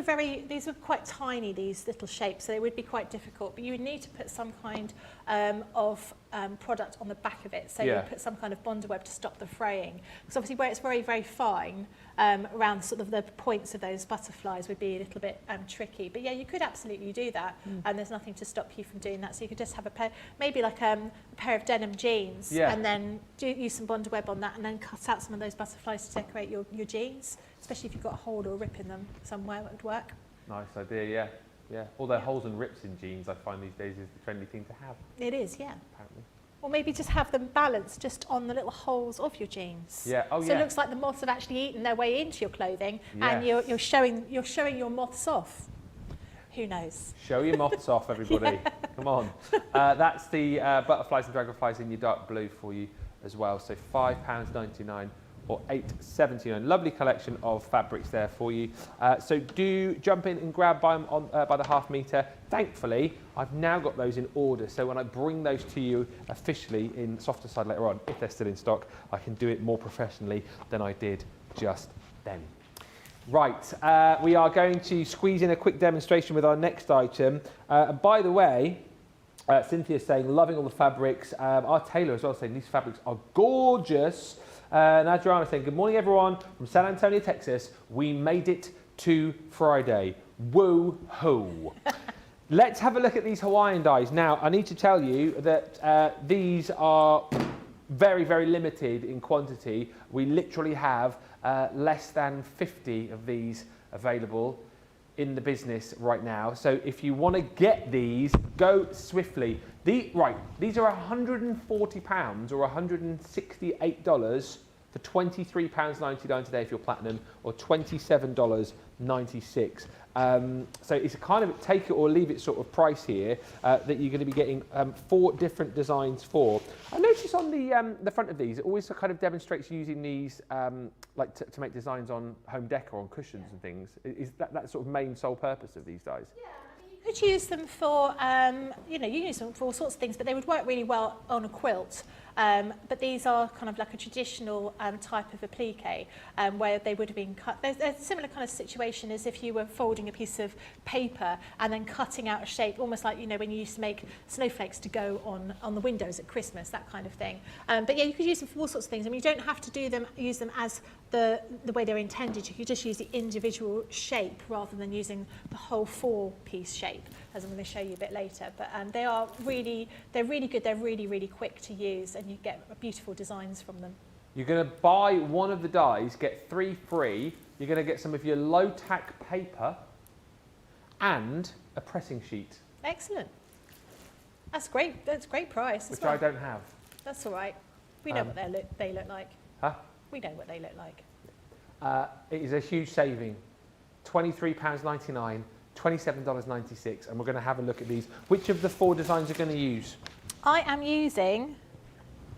are quite tiny, these little shapes, so they would be quite difficult. But you would need to put some kind of product on the back of it. So you would put some kind of bonder web to stop the fraying. Because obviously where it's very, very fine, around sort of the points of those butterflies would be a little bit tricky. But yeah, you could absolutely do that. And there's nothing to stop you from doing that. So you could just have a pair, maybe like a pair of denim jeans, and then use some bonder web on that, and then cut out some of those butterflies to decorate your jeans, especially if you've got a hole or a rip in them somewhere, that would work. Nice idea, yeah. Although holes and rips in jeans, I find these days is the trendy thing to have. It is, yeah. Apparently. Or maybe just have them balanced just on the little holes of your jeans. Yeah. Oh, so it looks like the moths have actually eaten their way into your clothing, and you're showing your moths off. Who knows? Show your moths off, everybody. Come on. That's the butterflies and dragonflies in your dark blue for you as well. So £5.99 or $8.79. Lovely collection of fabrics there for you. So do jump in and grab by the half metre. Thankfully, I've now got those in order. So when I bring those to you officially in softer side later on, if they're still in stock, I can do it more professionally than I did just then. Right, we are going to squeeze in a quick demonstration with our next item. And by the way, Cynthia's saying, loving all the fabrics. Our tailor as well saying, these fabrics are gorgeous. Adhering saying, good morning everyone from San Antonio, Texas. We made it to Friday. Woo-hoo. Let's have a look at these Hawaiian dies. Now, I need to tell you that these are very, very limited in quantity. We literally have less than 50 of these available in the business right now. So if you want to get these, go swiftly. These are £140 or $168 for £23.99 today if you're platinum, or $27.96. So it's a kind of take it or leave it sort of price here that you're going to be getting 4 different designs for. I notice on the front of these, it always kind of demonstrates using these like to make designs on home decor, on cushions and things. Is that sort of main sole purpose of these dies? Yeah. You could use them for, you can use them for all sorts of things, but they would work really well on a quilt. But these are kind of like a traditional type of applique where they would have been cut. There's a similar kind of situation as if you were folding a piece of paper and then cutting out a shape, almost like, when you used to make snowflakes to go on the windows at Christmas, that kind of thing. But yeah, you could use them for all sorts of things. I mean, you don't have to use them as the way they're intended. You could just use the individual shape rather than using the whole 4-piece shape, as I'm going to show you a bit later. But they're really good. They're really, really quick to use, and you get beautiful designs from them. You're going to buy one of the dies, get 3 free. You're going to get some of your low-tack paper and a pressing sheet. Excellent. That's great. That's a great price. Which I don't have. That's all right. We know what they look like. Huh? We know what they look like. It is a huge saving. £23.99, $27.96, and we're going to have a look at these. Which of the 4 designs are going to use? I am using,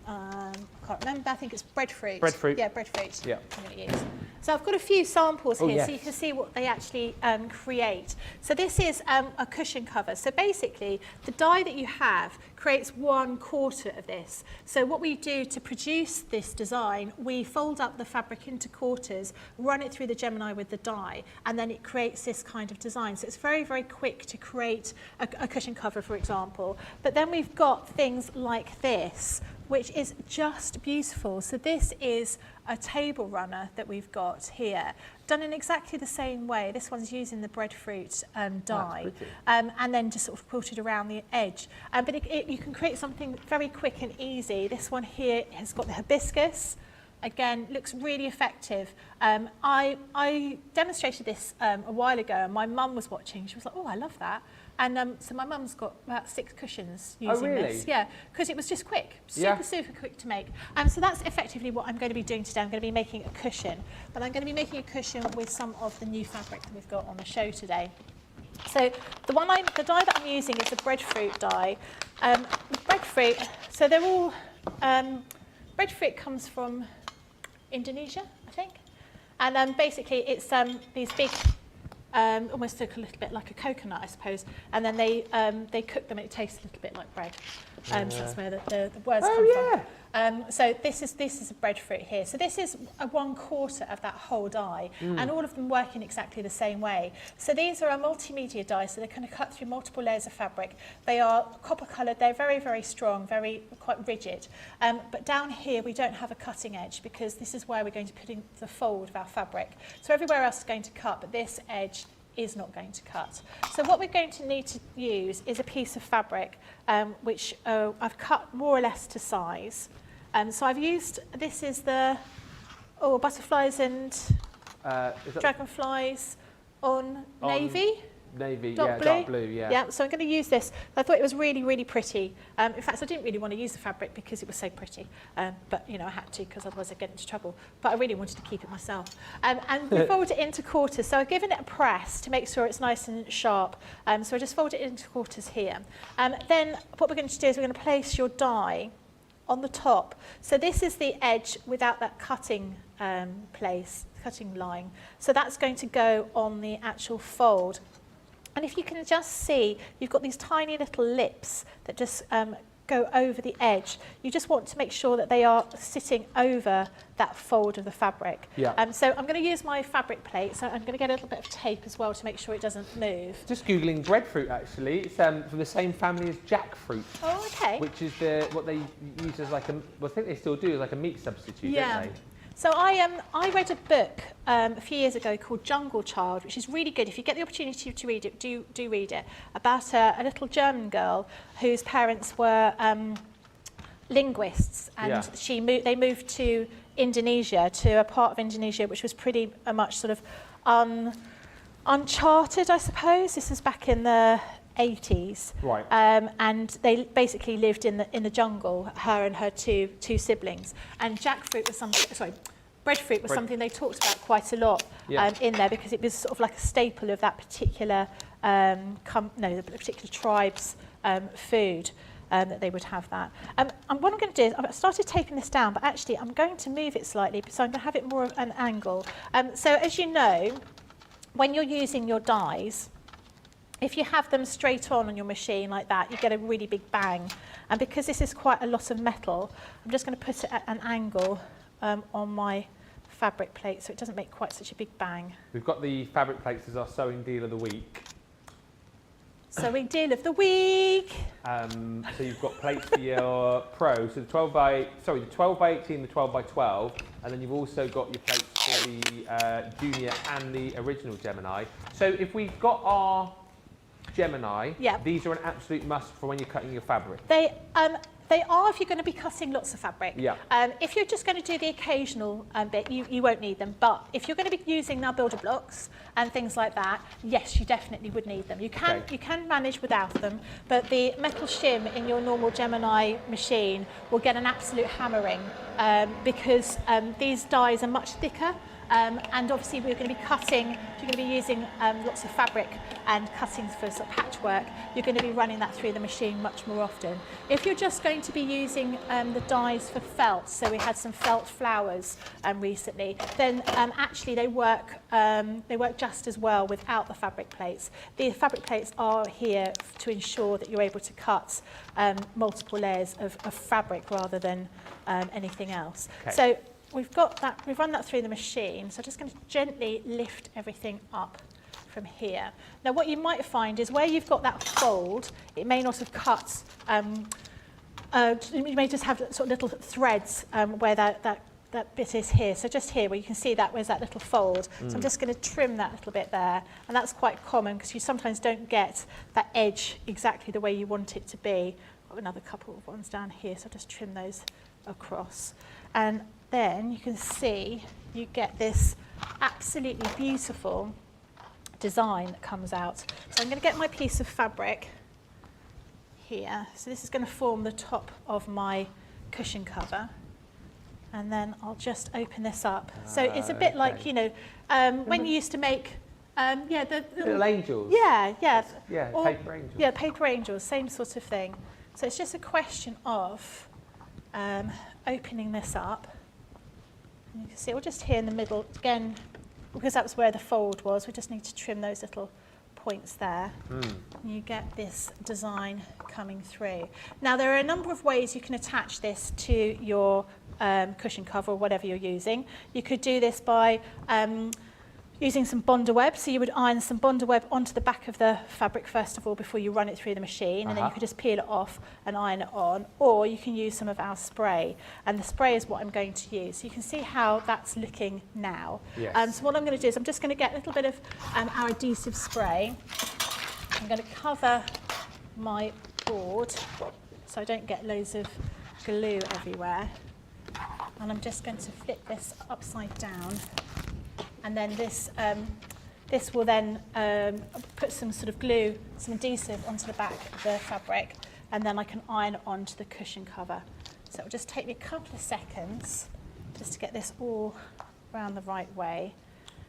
I can't remember, I think it's breadfruit. Breadfruit. Yeah, breadfruit. Yeah. I'm going to use. So I've got a few samples here, yes. so you can see what they actually create. So this is a cushion cover. So basically, the die that you have creates 1/4 of this. So what we do to produce this design, we fold up the fabric into quarters, run it through the Gemini with the die, and then it creates this kind of design. So it's very, very quick to create a cushion cover, for example. But then we've got things like this, which is just beautiful. So this is a table runner that we've got here, done in exactly the same way. This one's using the breadfruit die, and then just sort of quilted around the edge. But you can create something very quick and easy. This one here has got the hibiscus. Again, looks really effective. I demonstrated this a while ago, and my mum was watching. She was like, "Oh, I love that." And so my mum's got about 6 cushions using this. Yeah, because it was just quick, super quick to make. So that's effectively what I'm going to be doing today. I'm going to be making a cushion, but I'm going to be making a cushion with some of the new fabric that we've got on the show today. So the die that I'm using is the breadfruit die. The breadfruit, so they're all, breadfruit comes from Indonesia, I think. And basically it's these big, almost look a little bit like a coconut, I suppose. And then they cook them and it tastes a little bit like bread. So that's where the words come from. So this is a breadfruit here. So this is a 1/4 of that whole die, and all of them work in exactly the same way. So these are a multimedia die, so they're kind of cut through multiple layers of fabric. They are copper coloured. They're very, very strong, quite rigid. But down here we don't have a cutting edge because this is where we're going to put in the fold of our fabric. So everywhere else is going to cut, but this edge is not going to cut. So what we're going to need to use is a piece of fabric which I've cut more or less to size. So I've used, this is the butterflies and dragonflies on navy. Dark blue, yeah. So I'm going to use this. I thought it was really, really pretty. In fact, I didn't really want to use the fabric because it was so pretty. But, I had to because otherwise I'd get into trouble. But I really wanted to keep it myself. And we fold it into quarters. So I've given it a press to make sure it's nice and sharp. So I just fold it into quarters here. Then what we're going to do is we're going to place your die on the top. So this is the edge without that cutting cutting line. So that's going to go on the actual fold. And if you can just see, you've got these tiny little lips that just go over the edge. You just want to make sure that they are sitting over that fold of the fabric. Yeah. So I'm going to use my fabric plate. So I'm going to get a little bit of tape as well to make sure it doesn't move. Just Googling breadfruit, actually. It's from the same family as jackfruit. Oh, okay. Which is what they use as I think they still do, as like a meat substitute, don't they? So I read a book a few years ago called Jungle Child, which is really good. If you get the opportunity to read it, do read it, about a little German girl whose parents were linguists, and they moved to Indonesia, to a part of Indonesia which was pretty much sort of uncharted, I suppose. This was back in the 80s, right? And they basically lived in the jungle, her and her two siblings. And jackfruit was breadfruit was something they talked about quite a lot in there, because it was sort of like a staple of that particular the particular tribe's food. That they would have that. And what I'm going to do is, I've started taping this down, but actually I'm going to move it slightly, so I'm going to have it more of an angle. So as you know, when you're using your dies, if you have them straight on your machine like that, you get a really big bang. And because this is quite a lot of metal, I'm just going to put it at an angle on my fabric plate, so it doesn't make quite such a big bang. We've got the fabric plates as our sewing deal of the week. Sewing deal of the week. So you've got plates for your Pro, so the 12 by 18, the 12 by 12, and then you've also got your plates for the Junior and the original Gemini. So if we've got our Gemini, these are an absolute must for when you're cutting your fabric. They are if you're going to be cutting lots of fabric. Yeah. If you're just going to do the occasional bit, you won't need them. But if you're going to be using now builder blocks and things like that, yes, you definitely would need them. You can manage without them, but the metal shim in your normal Gemini machine will get an absolute hammering because these dies are much thicker. And obviously we're going to be cutting, if you're going to be using lots of fabric and cuttings for sort of patchwork, you're going to be running that through the machine much more often. If you're just going to be using the dies for felt, so we had some felt flowers recently, then actually they work just as well without the fabric plates. The fabric plates are here to ensure that you're able to cut multiple layers of fabric rather than anything else. Okay. So we've got that, we've run that through the machine, so I'm just going to gently lift everything up from here. Now what you might find is where you've got that fold, it may not have cut, you may just have sort of little threads where that bit is here. So just here where you can see that, where's that little fold. So I'm just going to trim that little bit there, and that's quite common because you sometimes don't get that edge exactly the way you want it to be. I've got another couple of ones down here, so I'll just trim those across. And then you can see you get this absolutely beautiful design that comes out. So I'm going to get my piece of fabric here. So this is going to form the top of my cushion cover. And then I'll just open this up. So it's a bit like, you know, when you used to make, the little angels. Yeah, paper angels. Yeah, paper angels, same sort of thing. So it's just a question of opening this up. And you can see, we're just here in the middle, again, because that was where the fold was, we just need to trim those little points there. And you get this design coming through. Now, there are a number of ways you can attach this to your cushion cover or whatever you're using. You could do this by using some Bonder web, so you would iron some Bonder web onto the back of the fabric first of all before you run it through the machine, and then you could just peel it off and iron it on, or you can use some of our spray, and the spray is what I'm going to use. So you can see how that's looking now. Yes. So what I'm going to do is I'm just going to get a little bit of our adhesive spray. I'm going to cover my board so I don't get loads of glue everywhere, and I'm just going to flip this upside down. And then this will then put some sort of glue, some adhesive onto the back of the fabric, and then I can iron it onto the cushion cover. So it'll just take me a couple of seconds just to get this all around the right way.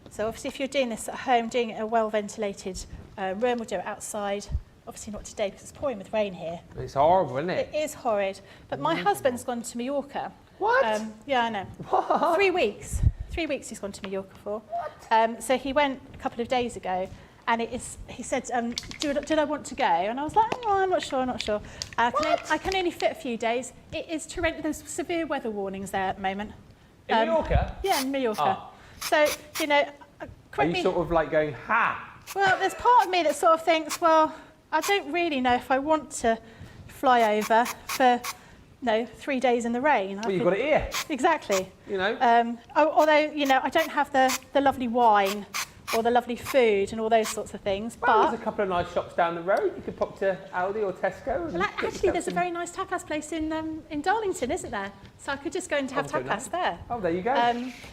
So obviously if you're doing this at home, doing it in a well-ventilated room, we'll do it outside. Obviously not today because it's pouring with rain here. It's horrible, isn't it? It is horrid. But my husband's gone to Mallorca. What? Yeah, I know. What? 3 weeks. 3 weeks he's gone to Mallorca for. So he went a couple of days ago, and he said, did I want to go? And I was like, oh, I'm not sure. I can only fit a few days. It is torrential. There's severe weather warnings there at the moment. In Mallorca? Yeah, in Mallorca. Oh. So, you know, are you sort of like going, ha? Well, there's part of me that sort of thinks, well, I don't really know if I want to fly over for 3 days in the rain. Well, you've got it here. Exactly. You know. Although, you know, I don't have the lovely wine or the lovely food and all those sorts of things. Well, but there's a couple of nice shops down the road. You could pop to Aldi or Tesco. And well, actually, there's a very nice tapas place in Darlington, isn't there? So I could just go and have tapas there. Oh, there you go.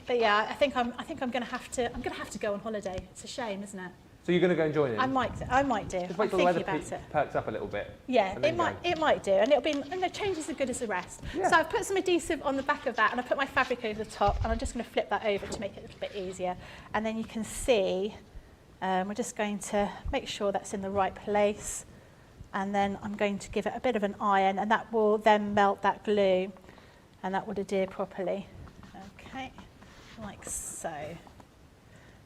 But yeah, I think I'm going to have to go on holiday. It's a shame, isn't it? So you're going to go and join in? I might do. Just wait I'm till the weather thinking about it. perks up a little bit. Yeah, it might do, and it'll be, and the change is as good as the rest. Yeah. So I've put some adhesive on the back of that, and I put my fabric over the top, and I'm just going to flip that over to make it a little bit easier. And then you can see, we're just going to make sure that's in the right place, and then I'm going to give it a bit of an iron, and that will then melt that glue, and that will adhere properly. Okay, like so.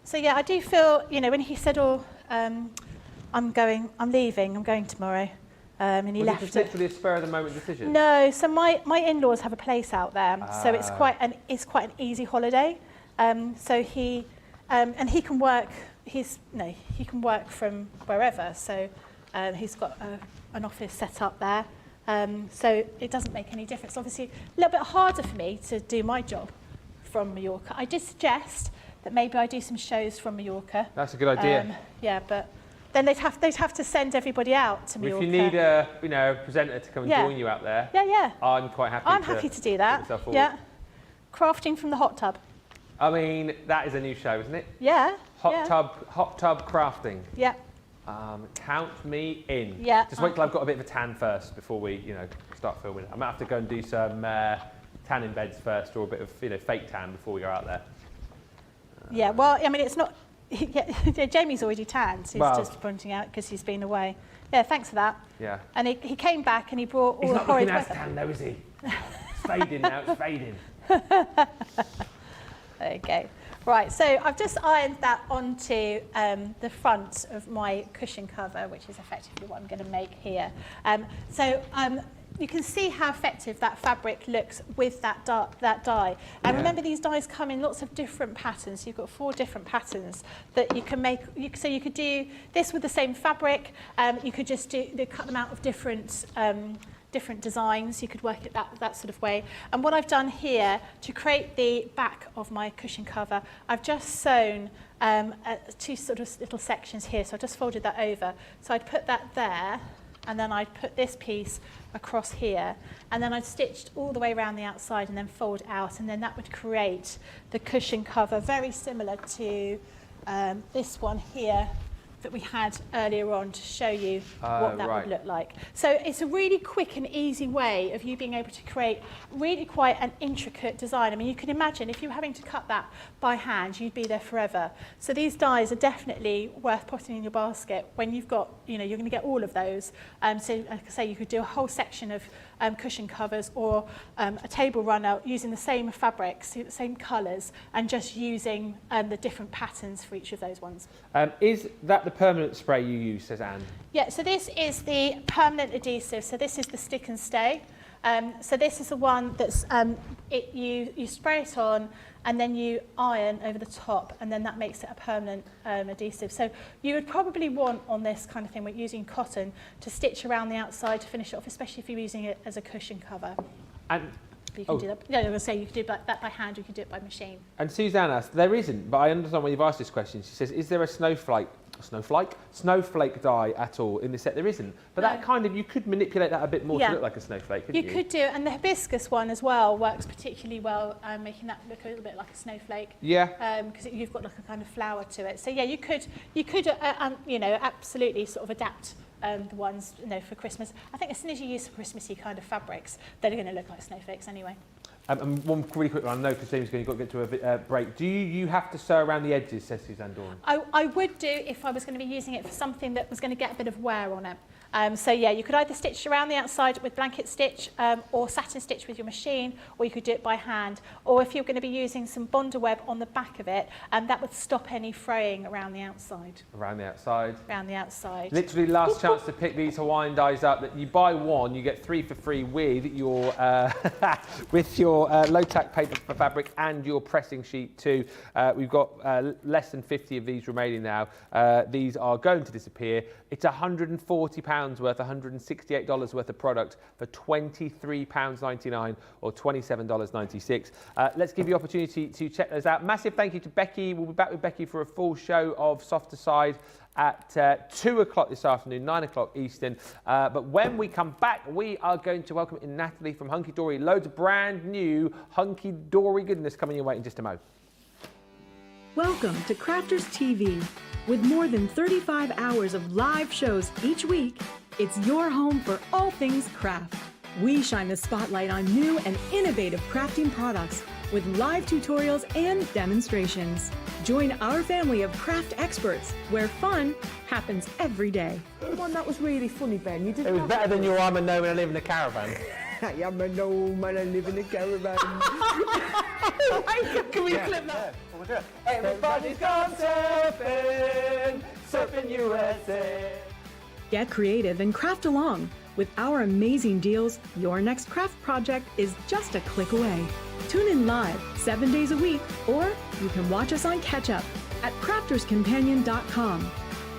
So yeah, I do feel, you know, when he said, "Oh, I'm leaving, I'm going tomorrow," and he left. Was it just literally a spur of the moment decision? No, so my in-laws have a place out there, so it's quite an easy holiday. So he and he can work. He can work from wherever. So he's got an office set up there. So it doesn't make any difference. Obviously, a little bit harder for me to do my job from Mallorca. I did suggest that maybe I do some shows from Mallorca. That's a good idea. Yeah, but then they'd have to send everybody out to Mallorca. If you need a presenter to come and join you out there, I'm quite happy. I'm happy to do that. Yeah, crafting from the hot tub. I mean, that is a new show, isn't it? Yeah. Hot tub crafting. Yeah. Count me in. Yeah. Just wait till I've got a bit of a tan first before we, start filming. I might have to go and do some tanning beds first, or a bit of, fake tan before we go out there. Yeah, well, I mean, it's not... Jamie's already tanned, so he's just pointing out because he's been away. Yeah, thanks for that. Yeah. And he came back and he brought all he's the not horrid looking as tan though, is he? It's fading now, it's fading. There you go. Right, so I've just ironed that onto the front of my cushion cover, which is effectively what I'm going to make here. You can see how effective that fabric looks with that dye. And remember, these dyes come in lots of different patterns. You've got 4 different patterns that you can make. So you could do this with the same fabric. You could just cut them out of different designs. You could work it that sort of way. And what I've done here to create the back of my cushion cover, I've just sewn 2 sort of little sections here. So I just folded that over. So I'd put that there, and then I'd put this piece across here, and then I'd stitched all the way around the outside and then fold out, and then that would create the cushion cover very similar to this one here that we had earlier on to show you what that would look like. So it's a really quick and easy way of you being able to create really quite an intricate design. I mean, you can imagine if you were having to cut that by hand, you'd be there forever. So these dies are definitely worth putting in your basket when you've got, you're going to get all of those. So like I say, you could do a whole section of cushion covers, or a table runner using the same fabrics, the same colours, and just using the different patterns for each of those ones. Is that the permanent spray you use, says Anne? Yeah, so this is the permanent adhesive. So this is the stick and stay. So this is the one that's, you spray it on and then you iron over the top, and then that makes it a permanent adhesive. So you would probably want on this kind of thing, when using cotton, to stitch around the outside to finish it off, especially if you're using it as a cushion cover. And you can do that. Yeah, I was going to say you could do that by hand, you could do it by machine. And Suzanne asked, there isn't, but I understand why you've asked this question. She says, is there a snowflake dye at all in the set? There isn't, but no. That kind of, you could manipulate that a bit more to look like a snowflake, couldn't you? You could do, and the hibiscus one as well works particularly well, making that look a little bit like a snowflake. Yeah. Because you've got like a kind of flower to it. So yeah, you could absolutely sort of adapt the ones, for Christmas. I think as soon as you use Christmassy kind of fabrics, they're going to look like snowflakes anyway. And one really quick one, I know because Jamie's going to get to a break. Do you have to sew around the edges, says Suzanne Dawn? I would do if I was going to be using it for something that was going to get a bit of wear on it. So yeah, you could either stitch around the outside with blanket stitch or satin stitch with your machine, or you could do it by hand. Or if you're going to be using some Bonder web on the back of it, that would stop any fraying around the outside. Around the outside? Around the outside. Literally last chance to pick these Hawaiian dyes up. That you buy one, you get 3 for free with your low-tack paper for fabric and your pressing sheet too. We've got less than 50 of these remaining now. These are going to disappear. It's £140 £100 worth, $168 worth of product for £23.99 or $27.96. Let's give you opportunity to check those out. Massive thank you to Becky. We'll be back with Becky for a full show of Softer Side at 2 o'clock this afternoon, 9 o'clock Eastern. But when we come back, we are going to welcome in Natalie from Hunkydory. Loads of brand new Hunkydory goodness coming your way in just a mo. Welcome to Crafters TV. With more than 35 hours of live shows each week, it's your home for all things craft. We shine the spotlight on new and innovative crafting products with live tutorials and demonstrations. Join our family of craft experts where fun happens every day. One that was really funny, Ben. You didn't. It was better than your I'm a gnome and I live in a caravan. I am a gnome and I live in a caravan. Can we clip that? We'll do it. Everybody's gone surfing, surfing USA. Get creative and craft along. With our amazing deals, your next craft project is just a click away. Tune in live 7 days a week, or you can watch us on Catch Up at crafterscompanion.com,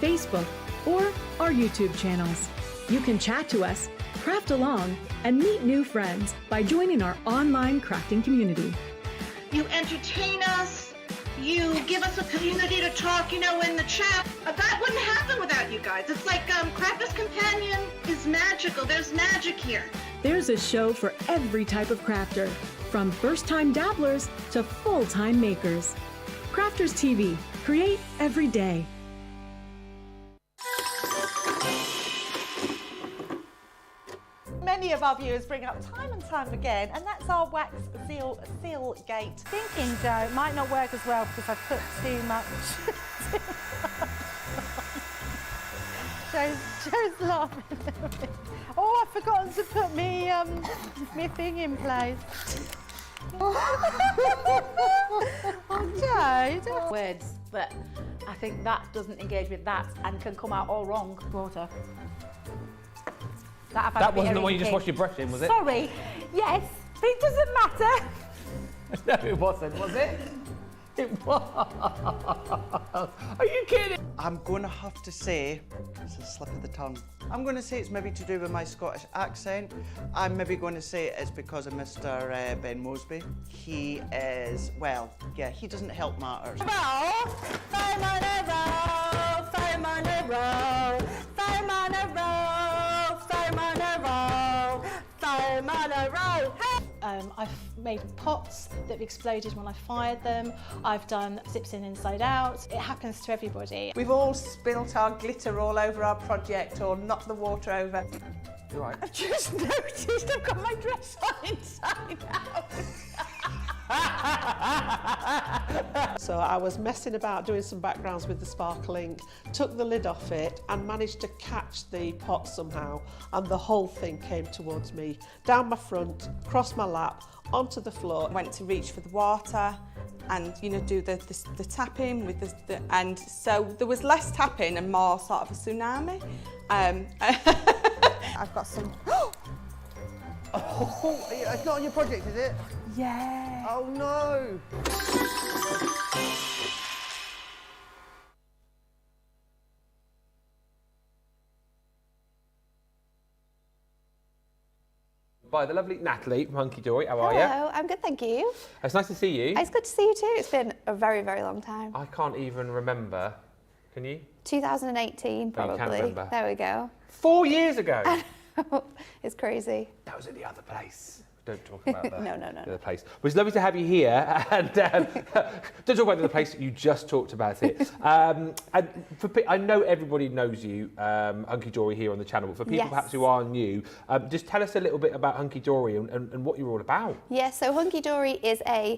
Facebook, or our YouTube channels. You can chat to us, craft along, and meet new friends by joining our online crafting community. You entertain us, you give us a community to talk, you know, in the chat. That wouldn't happen without you guys. It's like Crafters Companion is magical. There's magic here. There's a show for every type of crafter, from first-time dabblers to full-time makers. Crafters TV, create every day. Many of our viewers bring up time and time again, and that's our wax seal gate. Thinking, Joe, might not work as well because I've put too much. Joe's laughing at me. Oh, I've forgotten to put me thing in place. Oh, Joe. Words, but I think that doesn't engage with that and can come out all wrong. Water. That wasn't the one you just washed your brush in, was it? Sorry. Yes, but it doesn't matter. No, it wasn't, was it? It was. Are you kidding? I'm going to have to say, it's a slip of the tongue. I'm going to say it's maybe to do with my Scottish accent. I'm maybe going to say it's because of Mr. Ben Moseby. He is, well, yeah, he doesn't help matters. I've made pots that have exploded when I fired them. I've done zips in inside out. It happens to everybody. We've all spilt our glitter all over our project or knocked the water over. You're right. I've just noticed I've got my dress on inside out. So I was messing about doing some backgrounds with the sparkle ink, took the lid off it and managed to catch the pot somehow, and the whole thing came towards me, down my front, across my lap, onto the floor. Went to reach for the water and, you know, do the tapping with and so there was less tapping and more sort of a tsunami. I've got some. Oh, it's not on your project, is it? Yeah. Oh no. By the lovely Natalie from Hunkydory. How are you? Hello, I'm good, thank you. It's nice to see you. It's good to see you too. It's been a very, very long time. I can't even remember. Can you? 2018, probably. You can remember. There we go. 4 years ago. It's crazy. That was at the other place. Don't talk about that. No. The other place. Well, it's lovely to have you here. And don't talk about the other place. You just talked about it. And I know everybody knows you, Hunkydory, here on the channel. But for people perhaps who are new, just tell us a little bit about Hunkydory and what you're all about. Yeah, so Hunkydory is a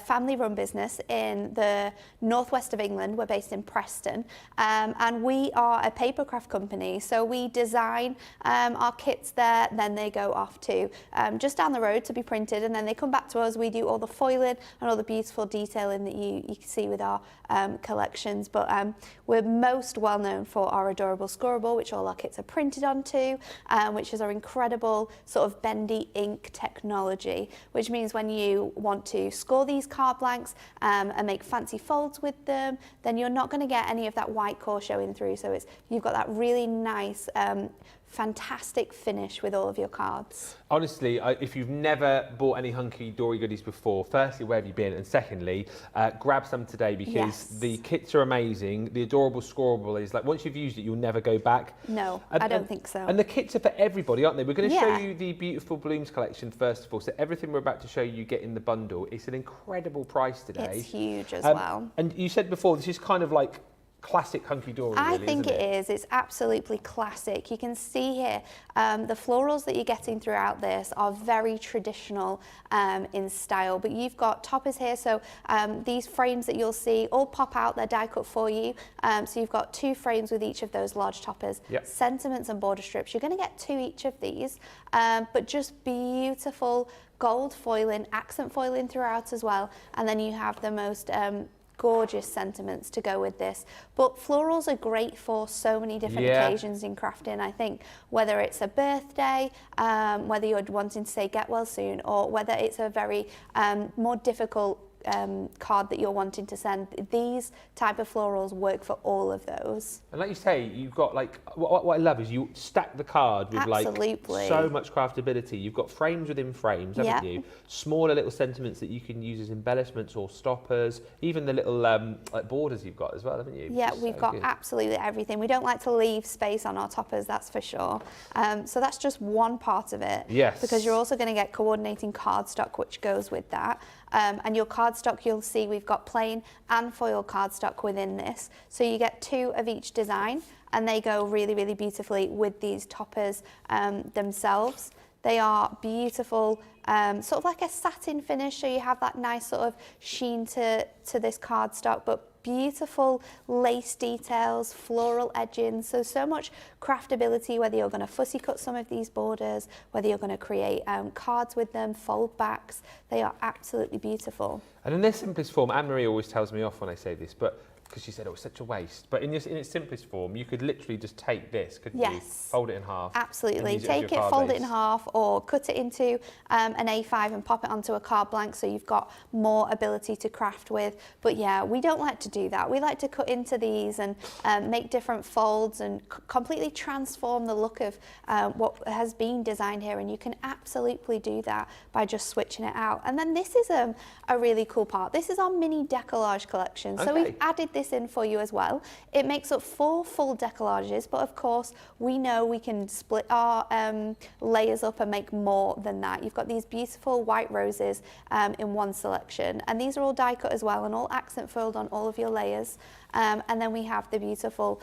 family-run business in the northwest of England. We're based in Preston, and we are a papercraft company. So we design our kits there, then they go off to just down the road to be printed, and then they come back to us. We do all the foiling and all the beautiful detailing that you can see with our collections. But we're most well known for our adorable scorable, which all our kits are printed onto, which is our incredible sort of bendy ink technology, which means when you want to score these card blanks and make fancy folds with them, then you're not going to get any of that white core showing through. So you've got that really nice fantastic finish with all of your cards. Honestly, if you've never bought any Hunkydory goodies before, firstly, where have you been? And secondly, grab some today, because the kits are amazing. The adorable scorable is like, once you've used it, you'll never go back. No, I don't think so. And the kits are for everybody, aren't they? We're going to show you the beautiful blooms collection first of all. So everything we're about to show you get in the bundle. It's an incredible price today. It's huge as well. And you said before, this is kind of like classic Hunkydory, I really, think isn't it is. It's absolutely classic. You can see here the florals that you're getting throughout this are very traditional in style, but you've got toppers here. So these frames that you'll see all pop out, they're die cut for you. So you've got 2 frames with each of those large toppers. Yep. Sentiments and border strips. You're going to get 2 each of these, but just beautiful gold foiling, accent foiling throughout as well. And then you have the most gorgeous sentiments to go with this. But florals are great for so many different occasions in crafting. I think whether it's a birthday, whether you're wanting to say get well soon, or whether it's a very more difficult card that you're wanting to send, these type of florals work for all of those. And like you say, you've got like, what I love is you stack the card with like so much craftability. You've got frames within frames, haven't you? Smaller little sentiments that you can use as embellishments or stoppers, even the little like borders you've got as well, haven't you? Yeah, we've got absolutely everything. We don't like to leave space on our toppers, that's for sure. So that's just one part of it. Yes. Because you're also going to get coordinating cardstock, which goes with that. And your cardstock, you'll see we've got plain and foil cardstock within this. So you get 2 of each design, and they go really, really beautifully with these toppers themselves. They are beautiful, sort of like a satin finish, so you have that nice sort of sheen to this cardstock, but beautiful lace details, floral edging, so much craftability, whether you're going to fussy cut some of these borders, whether you're going to create cards with them, fold backs, they are absolutely beautiful. And in their simplest form, Anne-Marie always tells me off when I say this, but because she said it was such a waste, but in its simplest form, you could literally just take this, couldn't you? Fold it in half. Absolutely. Take it, fold it in half, or cut it into an A5 and pop it onto a card blank, so you've got more ability to craft with. But yeah, we don't like to do that. We like to cut into these and make different folds and completely transform the look of what has been designed here, and you can absolutely do that by just switching it out. And then this is a really cool part. This is our mini decollage collection. So we've added this in for you as well. It makes up 4 full decollages, but of course we know we can split our layers up and make more than that. You've got these beautiful white roses in one selection, and these are all die cut as well and all accent foiled on all of your layers. And then we have the beautiful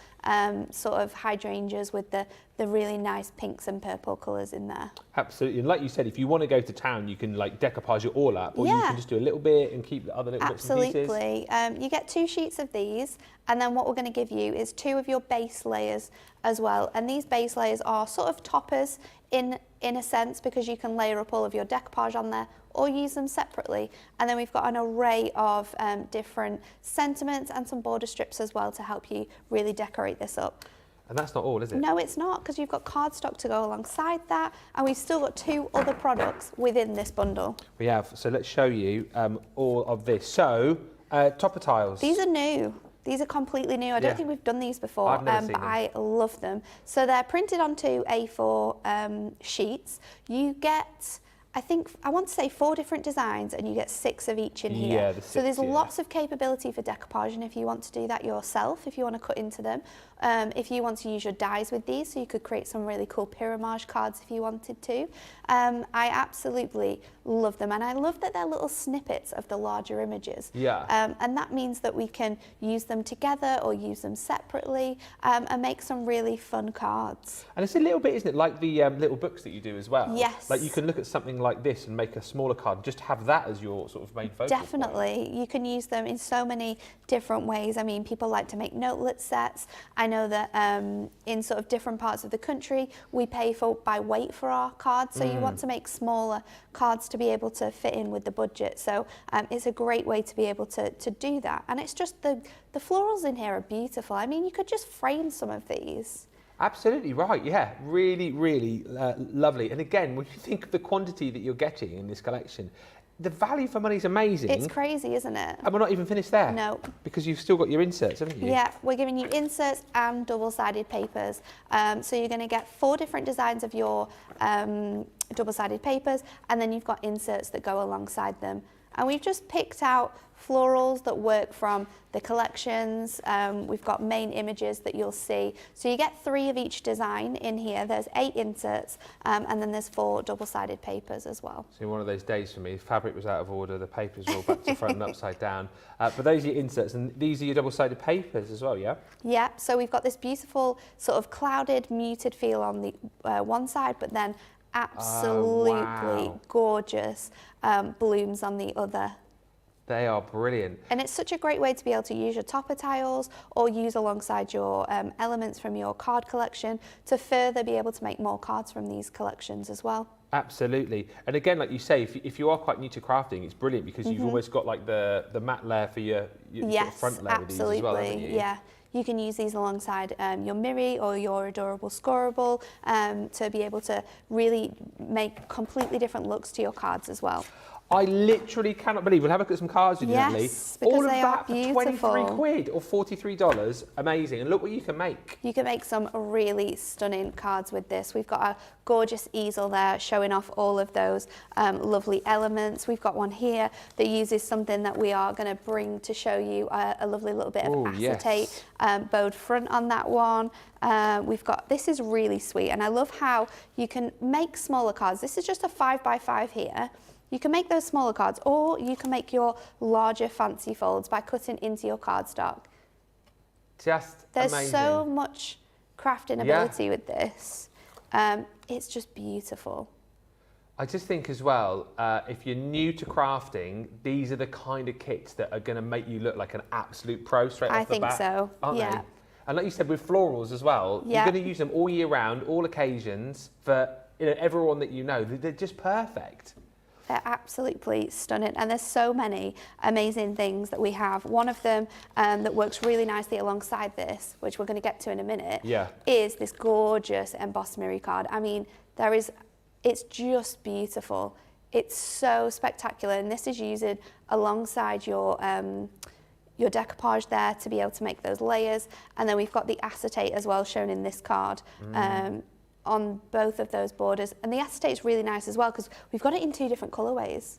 sort of hydrangeas with the really nice pinks and purple colours in there. Absolutely, and like you said, if you want to go to town, you can like decoupage it all up, or you can just do a little bit and keep the other little bits and pieces. Absolutely, you get 2 sheets of these, and then what we're going to give you is 2 of your base layers as well. And these base layers are sort of toppers in a sense, because you can layer up all of your decoupage on there or use them separately. And then we've got an array of different sentiments and some border strips as well to help you really decorate this up. And that's not all, is it? No, it's not, because you've got cardstock to go alongside that, and we've still got 2 other products within this bundle. We have, so let's show you all of this. So, topper tiles. These are new. These are completely new. I don't think we've done these before, I've never seen but them. I love them. So they're printed onto A4 sheets. You get, I want to say 4 different designs, and you get 6 of each in here. So there's lots of capability for decoupage, and if you want to do that yourself, if you want to cut into them, if you want to use your dies with these, so you could create some really cool pyramage cards if you wanted to. I absolutely love them, and I love that they're little snippets of the larger images. And that means that we can use them together or use them separately and make some really fun cards. And it's a little bit, isn't it, like the little books that you do as well? Yes. Like you can look at something like this and make a smaller card, just have that as your sort of main focus point? Definitely. You can use them in so many different ways. I mean, people like to make notelet sets. I know that in sort of different parts of the country, we pay by weight for our cards. So you want to make smaller cards to be able to fit in with the budget. So it's a great way to be able to do that. And it's just the florals in here are beautiful. I mean, you could just frame some of these. Absolutely right, yeah. Really, really lovely. And again, when you think of the quantity that you're getting in this collection, the value for money is amazing. It's crazy, isn't it? And we're not even finished there. No. Because you've still got your inserts, haven't you? Yeah, we're giving you inserts and double-sided papers. So you're going to get 4 different designs of your double-sided papers, and then you've got inserts that go alongside them. And we've just picked out florals that work from the collections. We've got main images that you'll see. So you get 3 of each design in here. There's 8 inserts, and then there's 4 double-sided papers as well. So one of those days for me, the fabric was out of order, the papers were all back to front and upside down. But those are your inserts, and these are your double-sided papers as well, yeah? Yeah, so we've got this beautiful sort of clouded, muted feel on the one side, but then absolutely gorgeous blooms on the other. They are brilliant. And it's such a great way to be able to use your topper tiles or use alongside your elements from your card collection to further be able to make more cards from these collections as well. Absolutely. And again, like you say, if you are quite new to crafting, it's brilliant because you've almost got like the matte layer for your sort of front layer with these as well, haven't you? Yeah. You can use these alongside your Miri or your adorable scorable to be able to really make completely different looks to your cards as well. I literally cannot believe, we'll have a look at some cards with you, Natalie. Yes, because all of they that are for beautiful. 23 quid or $43, amazing. And look what you can make. You can make some really stunning cards with this. We've got a gorgeous easel there showing off all of those lovely elements. We've got one here that uses something that we are going to bring to show you a lovely little bit of acetate bowed front on that one. We've got, this is really sweet, and I love how you can make smaller cards. This is just a 5x5 here. You can make those smaller cards, or you can make your larger fancy folds by cutting into your cardstock. Just There's amazing. so much crafting ability with this. It's just beautiful. I just think as well, if you're new to crafting, these are the kind of kits that are going to make you look like an absolute pro straight off the bat. I think so, aren't yeah. they? And like you said, with florals as well, you're going to use them all year round, all occasions, for everyone that you know. They're just perfect. They're absolutely stunning, and there's so many amazing things that we have. One of them that works really nicely alongside this, which we're going to get to in a minute, is this gorgeous embossed Miri card. I mean, it's just beautiful. It's so spectacular, and this is used alongside your decoupage there to be able to make those layers. And then we've got the acetate as well shown in this card. On both of those borders, and the acetate is really nice as well because we've got it in 2 different colorways,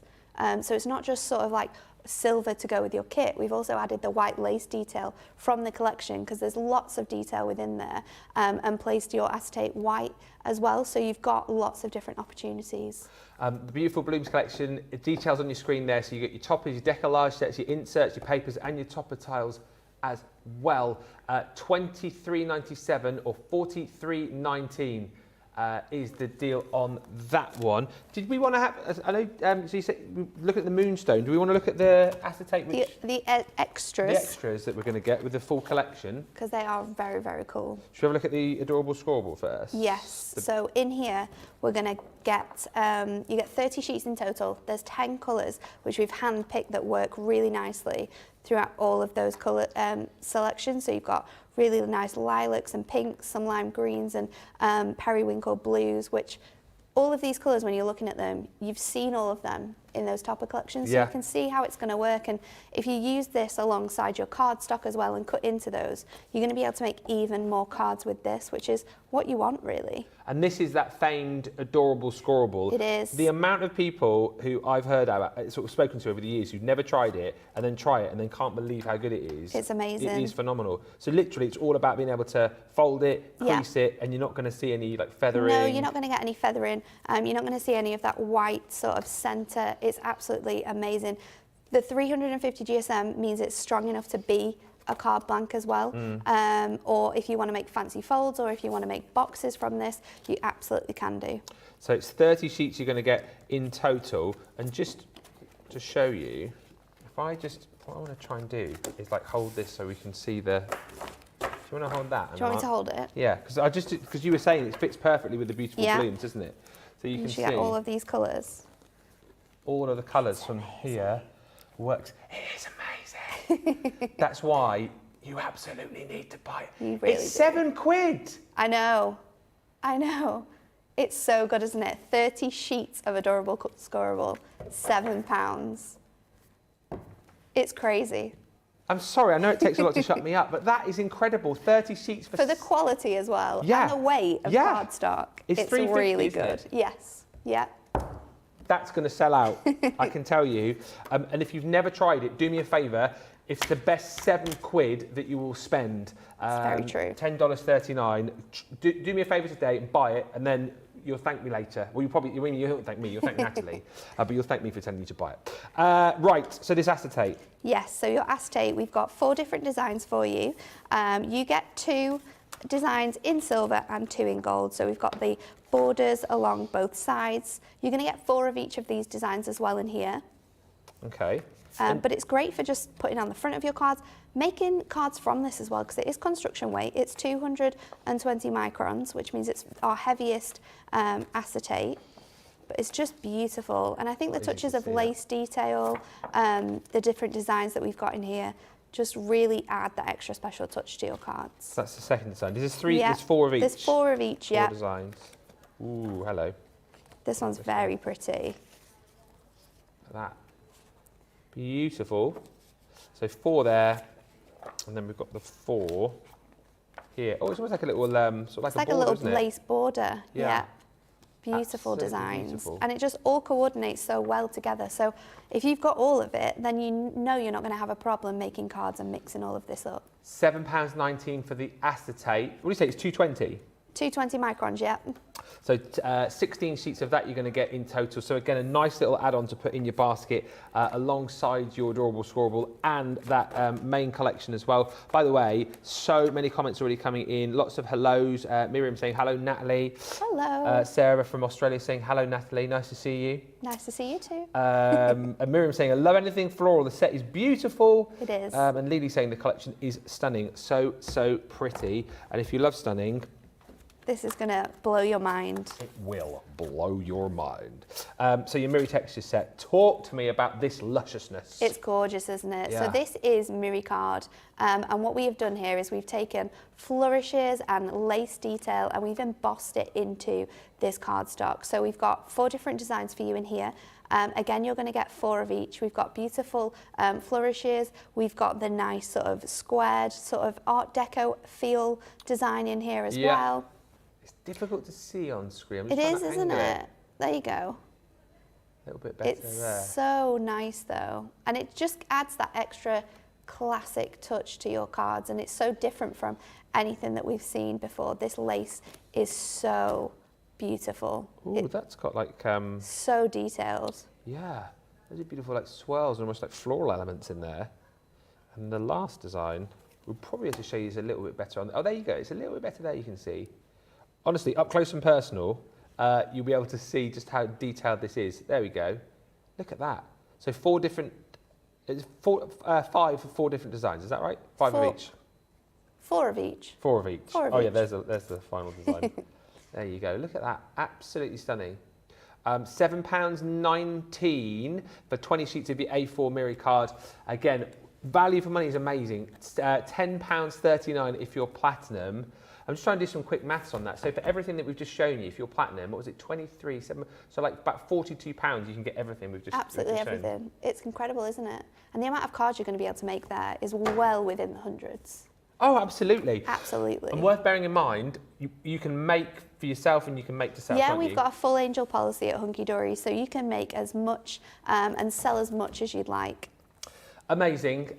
so it's not just sort of like silver to go with your kit. We've also added the white lace detail from the collection because there's lots of detail within there, and placed your acetate white as well, so you've got lots of different opportunities. The beautiful Blooms collection, details on your screen there, so you get your toppers, your decoupage sets, your inserts, your papers and your topper tiles as well. $23.97 or $43.19 is the deal on that one. Did we want to have, I know, so you said look at the moonstone. Do we want to look at the acetate? The extras. The extras that we're going to get with the full collection. Because they are very, very cool. Should we have a look at the adorable scorable first? Yes. So in here, we're going to get, you get 30 sheets in total. There's 10 colours, which we've hand-picked that work really nicely throughout all of those colour selections. So you've got really nice lilacs and pinks, some lime greens and periwinkle blues, which all of these colours, when you're looking at them, you've seen all of them in those topper collections, so you can see how it's going to work. And if you use this alongside your cardstock as well and cut into those, you're going to be able to make even more cards with this, which is what you want, really. And this is that famed adorable scorable. It is. The amount of people who I've heard about, sort of spoken to over the years, who've never tried it and then try it and then can't believe how good it is. It's amazing. It is phenomenal. So literally, it's all about being able to fold it, crease it, and you're not going to see any like feathering. No, you're not going to get any feathering. You're not going to see any of that white sort of centre. It's absolutely amazing. The 350 GSM means it's strong enough to be a card blank as well. Or if you want to make fancy folds, or if you want to make boxes from this, you absolutely can do. So it's 30 sheets you're going to get in total. And just to show you, what I want to try and do is like hold this so we can see the, do you want to hold that? Do you want me to hold it? Yeah, because you were saying it fits perfectly with the beautiful blooms, doesn't it? So you can see get all of these colours. All of the colours from here works. It is amazing. That's why you absolutely need to buy it. You really it's do. £7. I know. It's so good, isn't it? 30 sheets of adorable scorable, £7. It's crazy. I'm sorry, I know it takes a lot to shut me up, but that is incredible. 30 sheets for the quality as well, yeah. and the weight of cardstock. It's really good. Yes, yeah. That's going to sell out, I can tell you. And if you've never tried it, do me a favour. It's the best £7 that you will spend. Very true. $10.39. Do me a favour today and buy it, and then you'll thank me later. Well, you won't thank me, you'll thank Natalie. But you'll thank me for telling you to buy it. Right, so this acetate. Yes, so your acetate, we've got 4 different designs for you. You get 2 designs in silver and 2 in gold. So we've got the borders along both sides. You're going to get 4 of each of these designs as well in here. Okay. But it's great for just putting on the front of your cards, making cards from this as well, because it is construction weight. It's 220 microns, which means it's our heaviest acetate. But it's just beautiful. And I think the touches of lace detail, the different designs that we've got in here, just really add that extra special touch to your cards. That's the second design. There's 4 of each? There's 4 of each, yeah. 4 designs. Ooh, hello. This one's very pretty. Look at that. Beautiful. So 4 there, and then we've got the 4 here. Oh, it's almost like a little sort of like it's like a border, little lace border. Yeah. Beautiful Absolutely designs. beautiful. And it just all coordinates so well together. So if you've got all of it, then you know you're not going to have a problem making cards and mixing all of this up. £7.19 for the acetate. What do you say? It's 220. 220 microns, yeah. So 16 sheets of that you're going to get in total. So again, a nice little add-on to put in your basket alongside your adorable scorable and that main collection as well. By the way, so many comments already coming in. Lots of hellos. Miriam saying hello, Natalie. Hello. Sarah from Australia saying hello, Natalie. Nice to see you. Nice to see you too. And Miriam saying I love anything floral. The set is beautiful. It is. And Lily saying the collection is stunning. So pretty. And if you love stunning, this is going to blow your mind. it will blow your mind. So your Miri texture set, talk to me about this lusciousness. It's gorgeous, isn't it? Yeah. So this is Miri card. And what we have done here is we've taken flourishes and lace detail and we've embossed it into this cardstock. So we've got 4 different designs for you in here. Again, you're going to get 4 of each. We've got beautiful flourishes. We've got the nice sort of squared, sort of Art Deco feel design in here as well. It's difficult to see on screen. It is, isn't it? There you go. A little bit better it's there. So nice though. And it just adds that extra classic touch to your cards and it's so different from anything that we've seen before. This lace is so beautiful. Ooh, that's got like... so detailed. Yeah, those are beautiful like swirls and almost like floral elements in there. And the last design, we'll probably have to show you is a little bit better on... Oh, there you go. It's a little bit better there, you can see. Honestly, up close and personal, you'll be able to see just how detailed this is. There we go. Look at that. So 4 different... It's 5 for 4 different designs, is that right? 5 of each? 4 of each. 4 of each. 4 of oh each. Yeah, there's the final design. There you go. Look at that. Absolutely stunning. £7.19 for 20 sheets of your A4 Miri card. Again, value for money is amazing. It's, £10.39 if you're platinum. I'm just trying to do some quick maths on that. So for everything that we've just shown you, if you're platinum, what was it, 23, 7, so like about £42, you can get everything we've just Absolutely we've just everything. shown. It's incredible, isn't it? And the amount of cards you're going to be able to make there is well within the hundreds. Oh, absolutely. Absolutely. And worth bearing in mind, you can make for yourself and you can make to sell, Yeah, can't we've you? got a full angel policy at Hunkydory, so you can make as much and sell as much as you'd like. Amazing.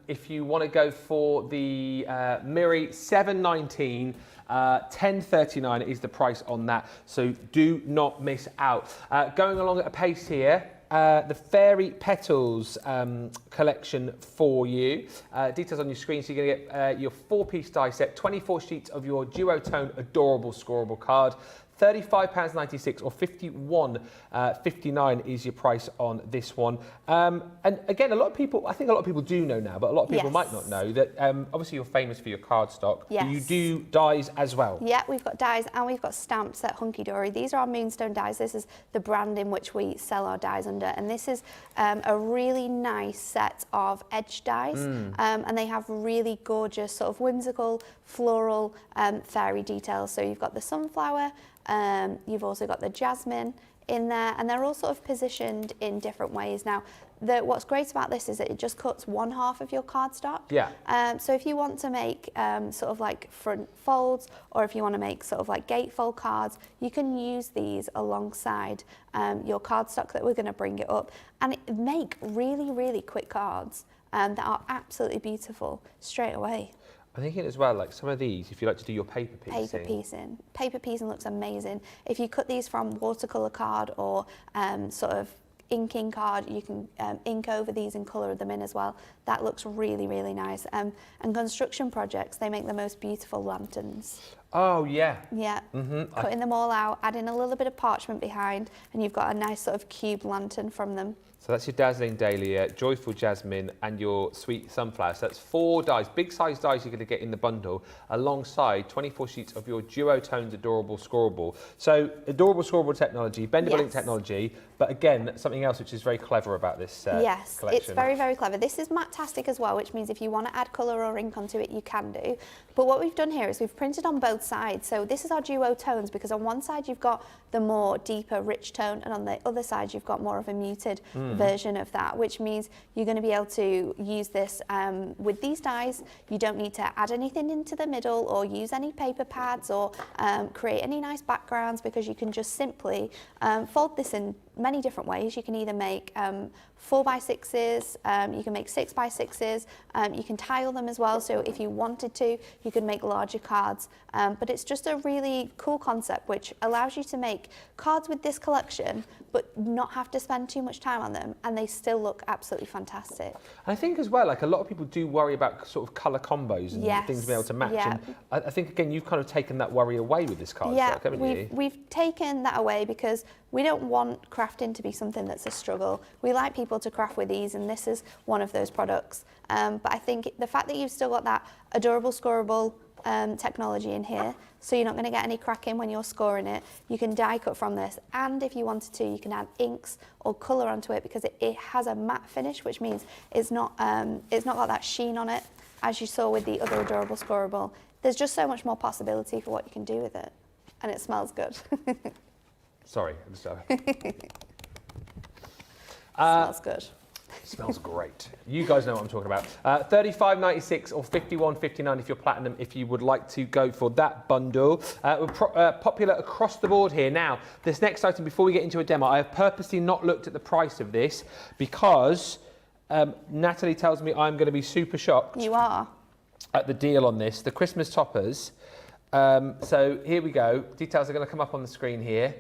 If you want to go for the Miri, $7.19, $10.39 is the price on that. So do not miss out. Going along at a pace here, the Fairy Petals collection for you. Details on your screen. So you're going to get your 4-piece die set, 24 sheets of your duotone adorable scorable card. £35.96 or £51.59 is your price on this one. And again, I think a lot of people do know now, but a lot of people might not know that obviously you're famous for your cardstock. But you do dies as well. Yeah, we've got dies and we've got stamps at Hunkydory. These are our Moonstone dies. This is the brand in which we sell our dies under, and this is a really nice set of edge dies, and they have really gorgeous sort of whimsical floral fairy details. So you've got the sunflower, you've also got the jasmine in there, and they're all sort of positioned in different ways. Now, what's great about this is that it just cuts 1/2 of your cardstock. Yeah. So if you want to make sort of like front folds, or if you want to make sort of like gatefold cards, you can use these alongside your cardstock that we're going to bring it up, and make really, really quick cards that are absolutely beautiful straight away. I'm thinking as well, like some of these, if you like to do your paper piecing. Paper piecing looks amazing. If you cut these from watercolour card or sort of inking card, you can ink over these and colour them in as well. That looks really, really nice. And construction projects, they make the most beautiful lanterns. Oh, yeah. Yeah, cutting them all out, adding a little bit of parchment behind, and you've got a nice sort of cube lantern from them. So that's your Dazzling Dahlia, Joyful Jasmine, and your Sweet Sunflower. So that's 4 dies, big size dies you're going to get in the bundle, alongside 24 sheets of your duotoned Adorable Scorable. So Adorable Scorable technology, bendable ink technology, but again, something else which is very clever about this collection. It's very, very clever. This is matte-tastic as well, which means if you want to add colour or ink onto it, you can do. But what we've done here is we've printed on both sides. So this is our duotones, because on one side you've got the more deeper, rich tone, and on the other side you've got more of a muted version of that, which means you're going to be able to use this with these dies. You don't need to add anything into the middle or use any paper pads or create any nice backgrounds, because you can just simply fold this in many different ways. You can either make 4x6s, you can make 6x6s, you can tile them as well, so if you wanted to, you could make larger cards, but it's just a really cool concept which allows you to make cards with this collection but not have to spend too much time on them, and they still look absolutely fantastic. I think as well, like a lot of people do worry about sort of colour combos and things being able to match, and I think again you've kind of taken that worry away with this cardstock, haven't you? We've taken that away because we don't want crafting to be something that's a struggle. We like people to craft with ease, and this is one of those products. But I think the fact that you've still got that adorable scorable technology in here, so you're not going to get any cracking when you're scoring it. You can die cut from this, and if you wanted to, you can add inks or colour onto it, because it has a matte finish, which means it's not got that sheen on it, as you saw with the other adorable scorable. There's just so much more possibility for what you can do with it, and it smells good. Sorry, I'm sorry. Smells good. Smells great. You guys know what I'm talking about. $35.96 or $51.59 if you're platinum, if you would like to go for that bundle. We're popular across the board here. Now, this next item, before we get into a demo, I have purposely not looked at the price of this because Natalie tells me I'm going to be super shocked. You are. At the deal on this, the Christmas toppers. So here we go. Details are going to come up on the screen here.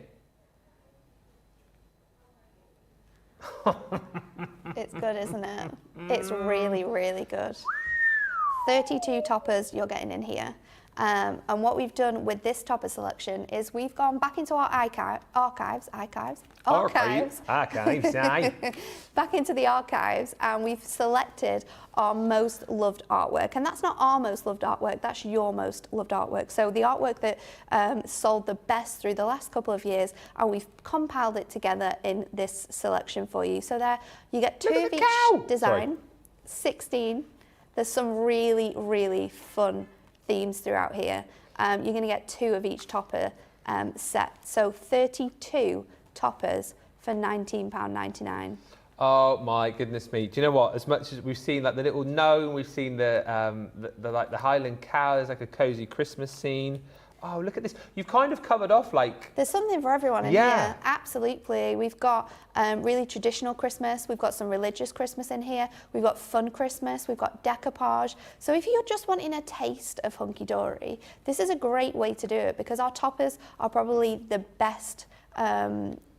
It's good, isn't it? It's really, really good. 32 toppers you're getting in here. And what we've done with this topper selection is we've gone back into our archives, back into the archives, and we've selected our most loved artwork. And that's not our most loved artwork, that's your most loved artwork. So the artwork that sold the best through the last couple of years, and we've compiled it together in this selection for you. So there you get 2 of each design, 16. There's some really, really fun themes throughout here. You're going to get 2 of each topper set. So 32 toppers for £19.99. Oh my goodness me! Do you know what? As much as we've seen like the little gnome, we've seen the like the Highland cow. There's like a cosy Christmas scene. Oh, look at this. You've kind of covered off like... There's something for everyone in here. Absolutely. We've got really traditional Christmas. We've got some religious Christmas in here. We've got fun Christmas. We've got decoupage. So if you're just wanting a taste of Hunkydory, this is a great way to do it, because our toppers are probably the best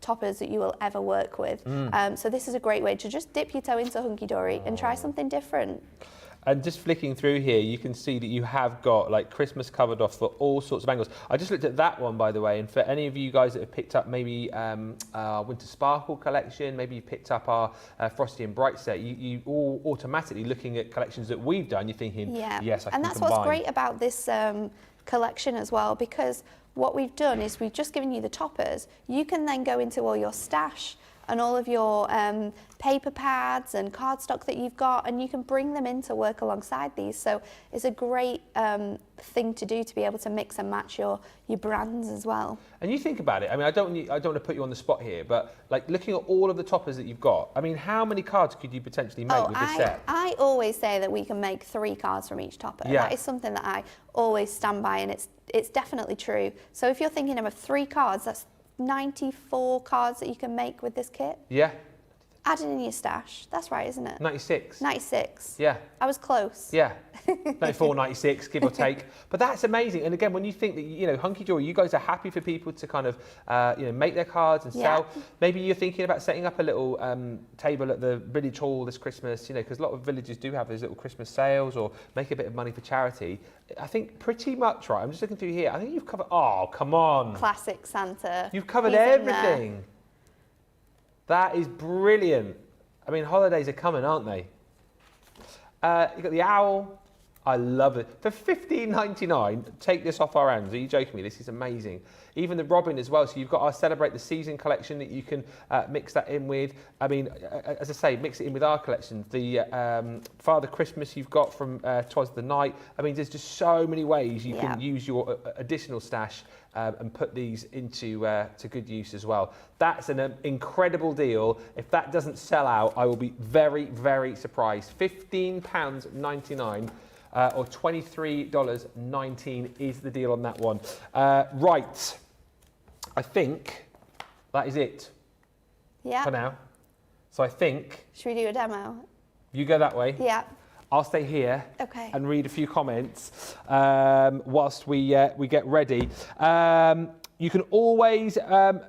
toppers that you will ever work with. So this is a great way to just dip your toe into Hunkydory and try something different. And just flicking through here, you can see that you have got like Christmas covered off for all sorts of angles. I just looked at that one, by the way, and for any of you guys that have picked up maybe our Winter Sparkle collection, maybe you picked up our Frosty and Bright set, you all automatically looking at collections that we've done, you're thinking, yes, I can And that's combine. what's great about this collection as well, because what we've done is we've just given you the toppers. You can then go into all your stash and all of your paper pads and cardstock that you've got, and you can bring them in to work alongside these. So it's a great thing to do, to be able to mix and match your brands as well. And you think about it, I mean, I don't want to put you on the spot here, but like looking at all of the toppers that you've got, I mean, how many cards could you potentially make with this set? I always say that we can make 3 cards from each topper. Yeah. That is something that I always stand by, and it's definitely true. So if you're thinking of 3 cards, that's 94 cards that you can make with this kit. Yeah. Adding in your stash. That's right, isn't it? 96. 96. Yeah. I was close. Yeah. 94, 96, give or take. But that's amazing. And again, when you think that, you know, Hunkydory, you guys are happy for people to kind of, you know, make their cards and sell. Maybe you're thinking about setting up a little table at the village hall this Christmas, you know, because a lot of villages do have those little Christmas sales, or make a bit of money for charity. I think pretty much, right, I'm just looking through here. I think you've covered, oh, come on. Classic Santa. You've covered everything. That is brilliant. I mean, holidays are coming, aren't they? You've got the owl. I love it. For $15.99, take this off our hands. Are you joking me? This is amazing. Even the robin as well. So you've got our Celebrate the Season collection that you can mix that in with. I mean, as I say, mix it in with our collection. The Father Christmas you've got from Twas the Night. I mean, there's just so many ways you can use your additional stash and put these into to good use as well. That's an incredible deal. If that doesn't sell out, I will be very, very surprised. £15.99. Or $23.19 is the deal on that one. Right, I think that is it for now. So I think... Should we do a demo? You go that way. Yeah. I'll stay here and read a few comments whilst we get ready. You can always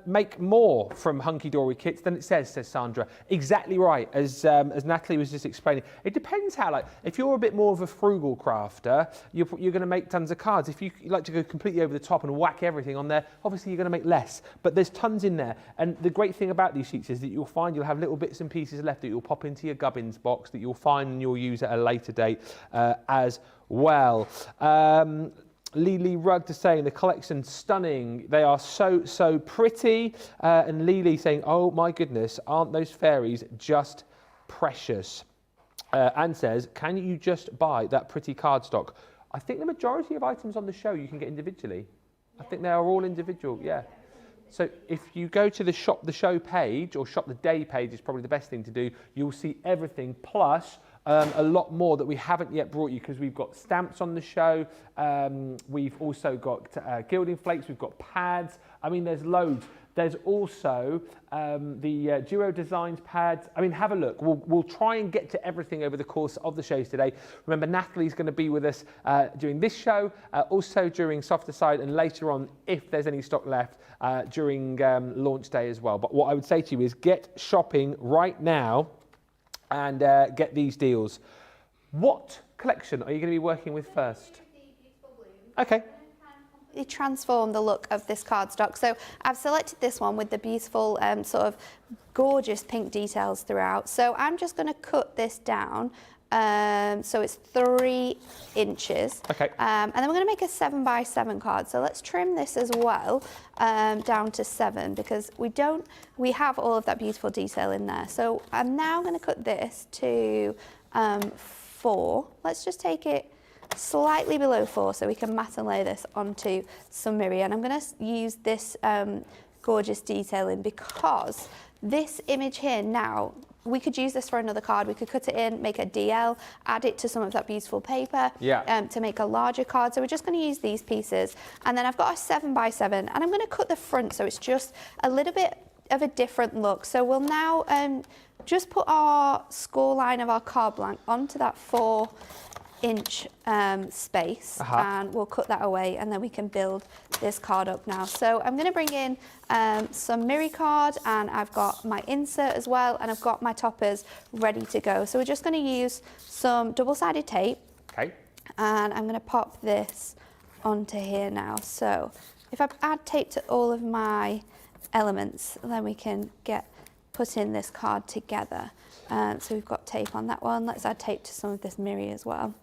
make more from Hunkydory kits than it says Sandra. Exactly right, as Natalie was just explaining. It depends how, like, if you're a bit more of a frugal crafter, you're going to make tons of cards. If you like to go completely over the top and whack everything on there, obviously you're going to make less. But there's tons in there. And the great thing about these sheets is that you'll find you'll have little bits and pieces left that you'll pop into your gubbins box that you'll find and you'll use at a later date as well. Lily Rudd is saying the collection's stunning. They are so pretty. And Lily saying, oh my goodness, aren't those fairies just precious? Anne says, can you just buy that pretty cardstock? I think the majority of items on the show you can get individually. I think they are all individual, yeah. So if you go to the Shop the Show page, or Shop the Day page is probably the best thing to do, you'll see everything, plus a lot more that we haven't yet brought you, because we've got stamps on the show, we've also got gilding flakes, we've got pads. I mean, there's loads. There's also the Duo Designs pads. I mean, have a look. We'll try and get to everything over the course of the shows today. Remember, Natalie's going to be with us during this show, also during Softer Side, and later on, if there's any stock left, during launch day as well. But what I would say to you is get shopping right now and get these deals. What collection are you going to be working with first? Okay. Transform the look of this cardstock. So I've selected this one with the beautiful sort of gorgeous pink details throughout. So I'm just going to cut this down. So it's 3 inches. Okay. And then we're going to make a 7x7 card. So let's trim this as well down to 7, because we have all of that beautiful detail in there. So I'm now going to cut this to 4. Let's just take it slightly below 4 so we can mat and lay this onto some mirror. And I'm going to use this gorgeous detailing, because this image here now, we could use this for another card. We could cut it in, make a DL, add it to some of that beautiful paper to make a larger card. So we're just going to use these pieces. And then I've got a 7x7, and I'm going to cut the front so it's just a little bit of a different look. So we'll now just put our score line of our card blank onto that 4 inch space, and we'll cut that away, and then we can build this card up now. So I'm going to bring in some Miri card, and I've got my insert as well, and I've got my toppers ready to go. So we're just going to use some double-sided tape, and I'm going to pop this onto here now. So if I add tape to all of my elements, then we can get putting this card together. So we've got tape on that one. Let's add tape to some of this Miri as well.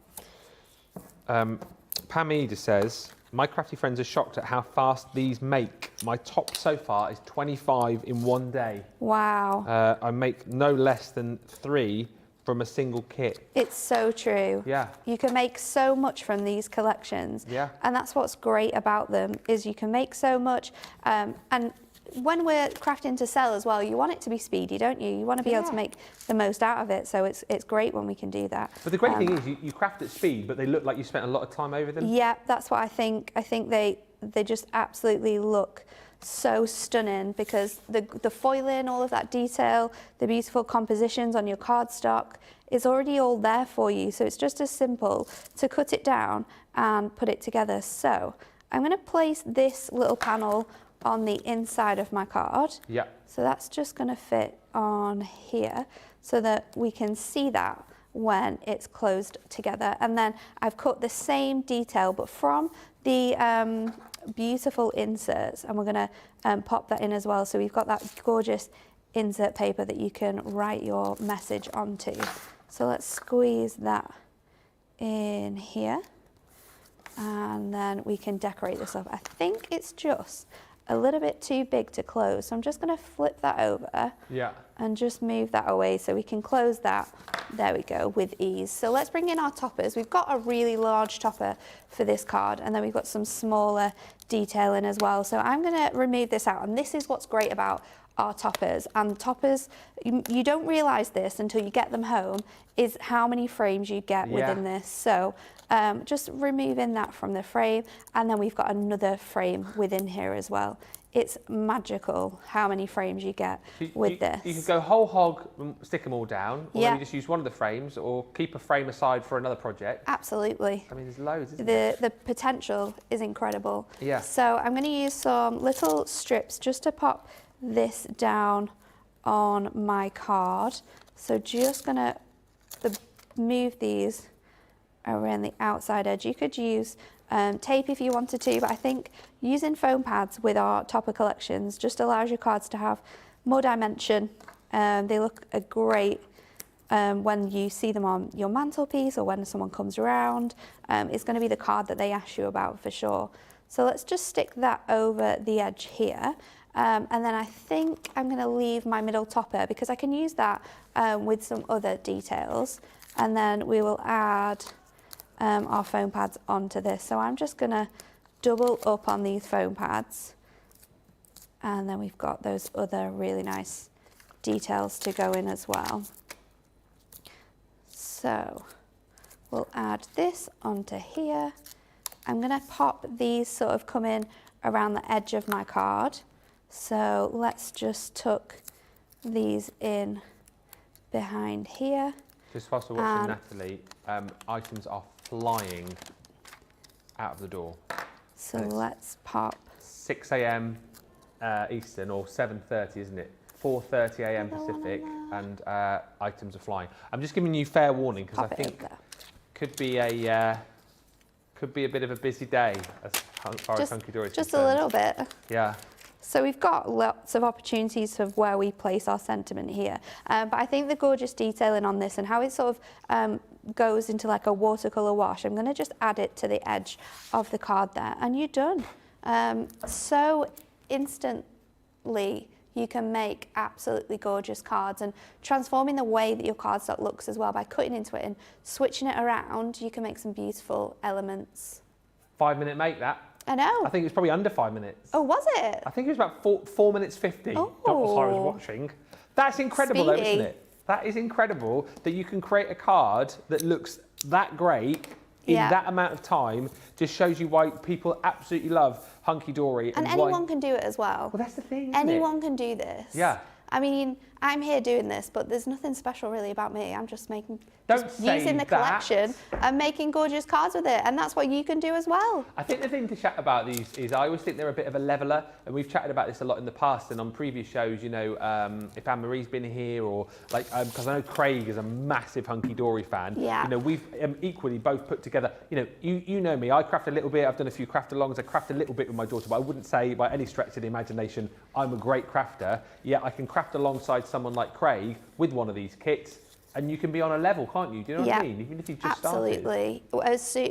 Pam Eda says, my crafty friends are shocked at how fast these make. My top so far is 25 in one day. Wow. I make no less than 3 from a single kit. It's so true. Yeah. You can make so much from these collections. Yeah. And that's what's great about them, is you can make so much. And when we're crafting to sell as well, you want it to be speedy, don't you? You want to be able to make the most out of it. So it's great when we can do that. But the great thing is you craft at speed, but they look like you spent a lot of time over them. Yeah, that's what I think. I think they just absolutely look so stunning, because the foiling, all of that detail, the beautiful compositions on your cardstock is already all there for you. So it's just as simple to cut it down and put it together. So I'm going to place this little panel on the inside of my card. Yeah. So that's just going to fit on here so that we can see that when it's closed together. And then I've cut the same detail, but from the beautiful inserts, and we're going to pop that in as well. So we've got that gorgeous insert paper that you can write your message onto. So let's squeeze that in here, and then we can decorate this up. I think it's just a little bit too big to close, so I'm just going to flip that over and just move that away so we can close that. There we go, with ease. So let's bring in our toppers. We've got a really large topper for this card, and then we've got some smaller detailing as well. So I'm going to remove this out, and this is what's great about our toppers. And toppers, you don't realise this until you get them home, is how many frames you get within this. So just removing that from the frame, and then we've got another frame within here as well. It's magical how many frames you get with this. You could go whole hog and stick them all down, or maybe just use one of the frames, or keep a frame aside for another project. Absolutely. I mean, there's loads, isn't there? The potential is incredible. Yeah. So I'm going to use some little strips just to pop this down on my card. So just going to move these around the outside edge. You could use tape if you wanted to, but I think using foam pads with our topper collections just allows your cards to have more dimension. They look great when you see them on your mantelpiece, or when someone comes around. It's going to be the card that they ask you about for sure. So let's just stick that over the edge here. And then I think I'm going to leave my middle topper, because I can use that with some other details. And then we will add our foam pads onto this. So I'm just going to double up on these foam pads. And then we've got those other really nice details to go in as well. So we'll add this onto here. I'm going to pop these sort of come in around the edge of my card. So let's just tuck these in behind here. Just whilst we're watching Natalie, items are flying out of the door. So let's pop. 6 a.m. Eastern, or 7:30, isn't it? 4:30 a.m. Pacific, and items are flying. I'm just giving you fair warning, because I think could be a bit of a busy day as far as Hunkydory is just concerned. a little bit. Yeah. So we've got lots of opportunities of where we place our sentiment here. But I think the gorgeous detailing on this and how it sort of goes into like a watercolour wash, I'm going to just add it to the edge of the card there, and you're done. So instantly you can make absolutely gorgeous cards, and transforming the way that your cardstock looks as well by cutting into it and switching it around, you can make some beautiful elements. 5-minute make that. I know. I think it was probably under 5 minutes. Oh, was it? I think it was about 4 minutes 50. Oh. That was what I was watching. That's incredible though, isn't it? That is incredible that you can create a card that looks that great in that amount of time. Just shows you why people absolutely love Hunkydory. And anyone can do it as well. Well, that's the thing, isn't Anyone can do this. Yeah. I mean, I'm here doing this, but there's nothing special really about me. I'm just making, that. using the collection and making gorgeous cards with it, and that's what you can do as well. I think the thing to chat about these is I always think they're a bit of a leveller, and we've chatted about this a lot in the past and on previous shows, you know, if Anne-Marie's been here, or like, because I know Craig is a massive Hunkydory fan. Yeah. You know, we've equally both put together, you know, you know me, I craft a little bit, I've done a few craft alongs, I craft a little bit with my daughter, but I wouldn't say by any stretch of the imagination I'm a great crafter, yet I can craft alongside someone like Craig with one of these kits, and you can be on a level, can't you? Do you know what I mean? Even if you've just Absolutely.